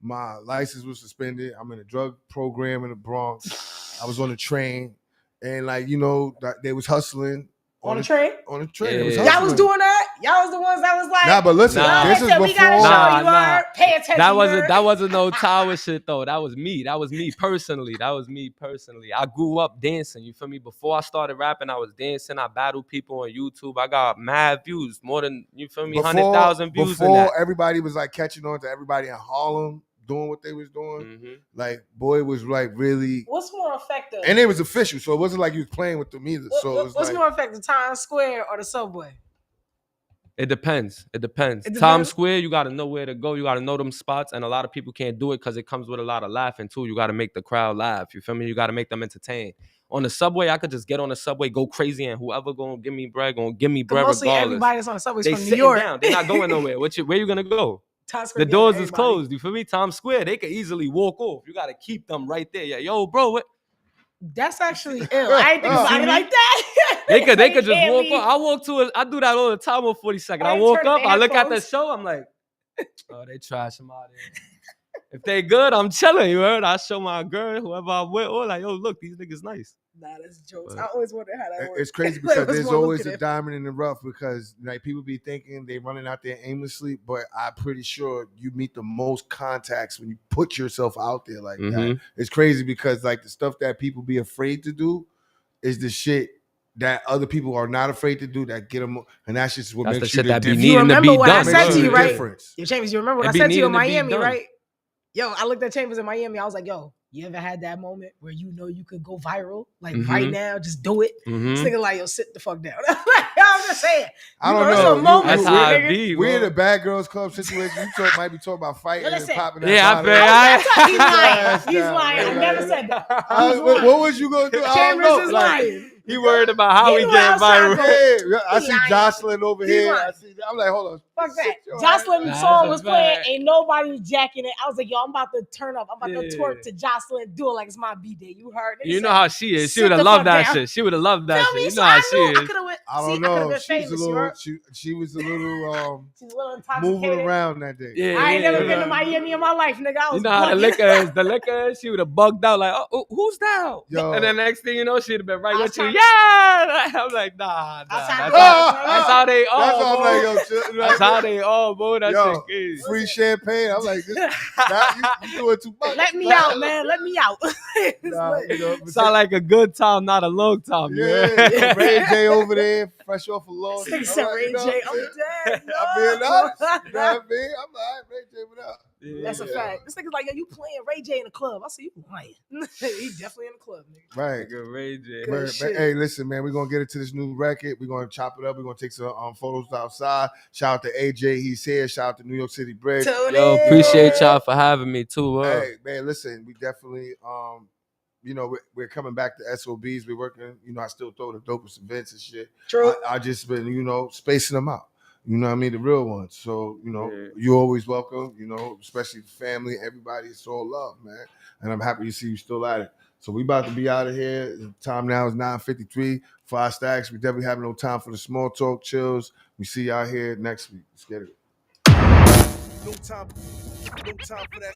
my license was suspended. I'm in a drug program in the Bronx. I was on a train, and like you know, they was hustling on the train. On the train, yeah. It was Y'all was doing that. Y'all was the ones that was like, nah, but listen, this is before. We gotta show you are. Pay attention. That wasn't no tower shit though. That was me. That was me personally. I grew up dancing. You feel me? Before I started rapping, I was dancing. I battled people on YouTube. I got mad views, more than you feel me, 100,000 views. Before everybody was like catching on to everybody in Harlem doing what they was doing. Mm-hmm. Like boy was like really. What's more effective? And it was official, so it wasn't like you was playing with them either. So it was what's like, more effective, Times Square or the subway? It depends. Times Square, you got to know where to go. You got to know them spots. And a lot of people can't do it because it comes with a lot of laughing too. You got to make the crowd laugh. You feel me? You got to make them entertain. On the subway, I could just get on the subway, go crazy, and whoever gonna give me bread regardless. Mostly everybody that's on the subway they from New York. Down. They're not going nowhere. Where you gonna go? Times Square, the doors is closed. You feel me? Times Square, they could easily walk off. You got to keep them right there. Yeah, yo, bro, what? That's actually ill. I ain't think about it like that. They could just walk off. I do that all the time on 42nd. I walk up, I look at the show, I'm like, oh, they trash him out here. If they good, I'm chilling. You heard? I show my girl, whoever I'm with, or like, yo, look, these niggas nice. Nah, that's jokes. But I always wonder how that works. It's crazy Like, because what's there's more always a lucrative? diamond in the rough because like people be thinking they running out there aimlessly, but I'm pretty sure you meet the most contacts when you put yourself out there like that. It's crazy because like the stuff that people be afraid to do is the shit that other people are not afraid to do that get them, and that's just what makes you the difference. You remember what I said to you, right? Difference. Yo, Chambers, you remember what I said to you in Miami, right? Yo, I looked at Chambers in Miami. I was like, yo, you ever had that moment where you know you could go viral? Like right now, just do it. This nigga like, yo, sit the fuck down. I'm just saying. I don't know. Moments, that's how it be, we're in a bad girls club situation. You might be talking about fighting and popping that bottle. He's lying. He's lying. I never said that. What was you gonna do? Chambers is lying. He worried about how he get viral. Yeah, I see Jocelyn over here. I'm like, hold on. Fuck that. Jocelyn's song was playing. Ain't nobody jacking it. I was like, yo, I'm about to turn up. I'm about to twerk to Jocelyn. Do it like it's my B-day. You heard it. You know how she is. She would have loved that shit. She would have loved that shit. You know how she is. I don't know. She was a little moving around that day. Yeah, I ain't never been to Miami in my life, nigga. I was you know how the liquor is. She would have bugged out like, oh, who's that? Yo. And then next thing you know, she'd have been right with you. Yeah. I'm like, nah. That's how they all. That's how I'm like, yo, chill. That's how they all, bro. That shit crazy. Free champagne. I'm like, you doing too much. Let me out, man. Let me out. Sound like a good time, not a long time. Yeah. Ray J over there, fresh off a loss. Ray J, I'm dead. I'm being honest. You know what I mean? I'm like, Ray J, what up? That's a fact. This nigga's like, yo, you playing Ray J in the club. I see you lying. He definitely in the club, nigga. Right. Good Ray J. But, hey, listen, man, we're going to get into this new record. We're going to chop it up. We're going to take some photos outside. Shout out to AJ. He's here. Shout out to New York City Bridge. Yo, appreciate y'all for having me, too. Hey, man, listen, we definitely, you know, we're coming back to SOBs. We're working, you know, I still throw the dopest events and shit. True. I just been, you know, spacing them out. You know what I mean? The real ones. So, you know, you're always welcome, you know, especially family, everybody. It's all love, man. And I'm happy to see you still at it. So we about to be out of here. The time now is 9:53. 5 Stacks. We definitely have no time for the small talk chills. We see y'all here next week. Let's get it. No time for that.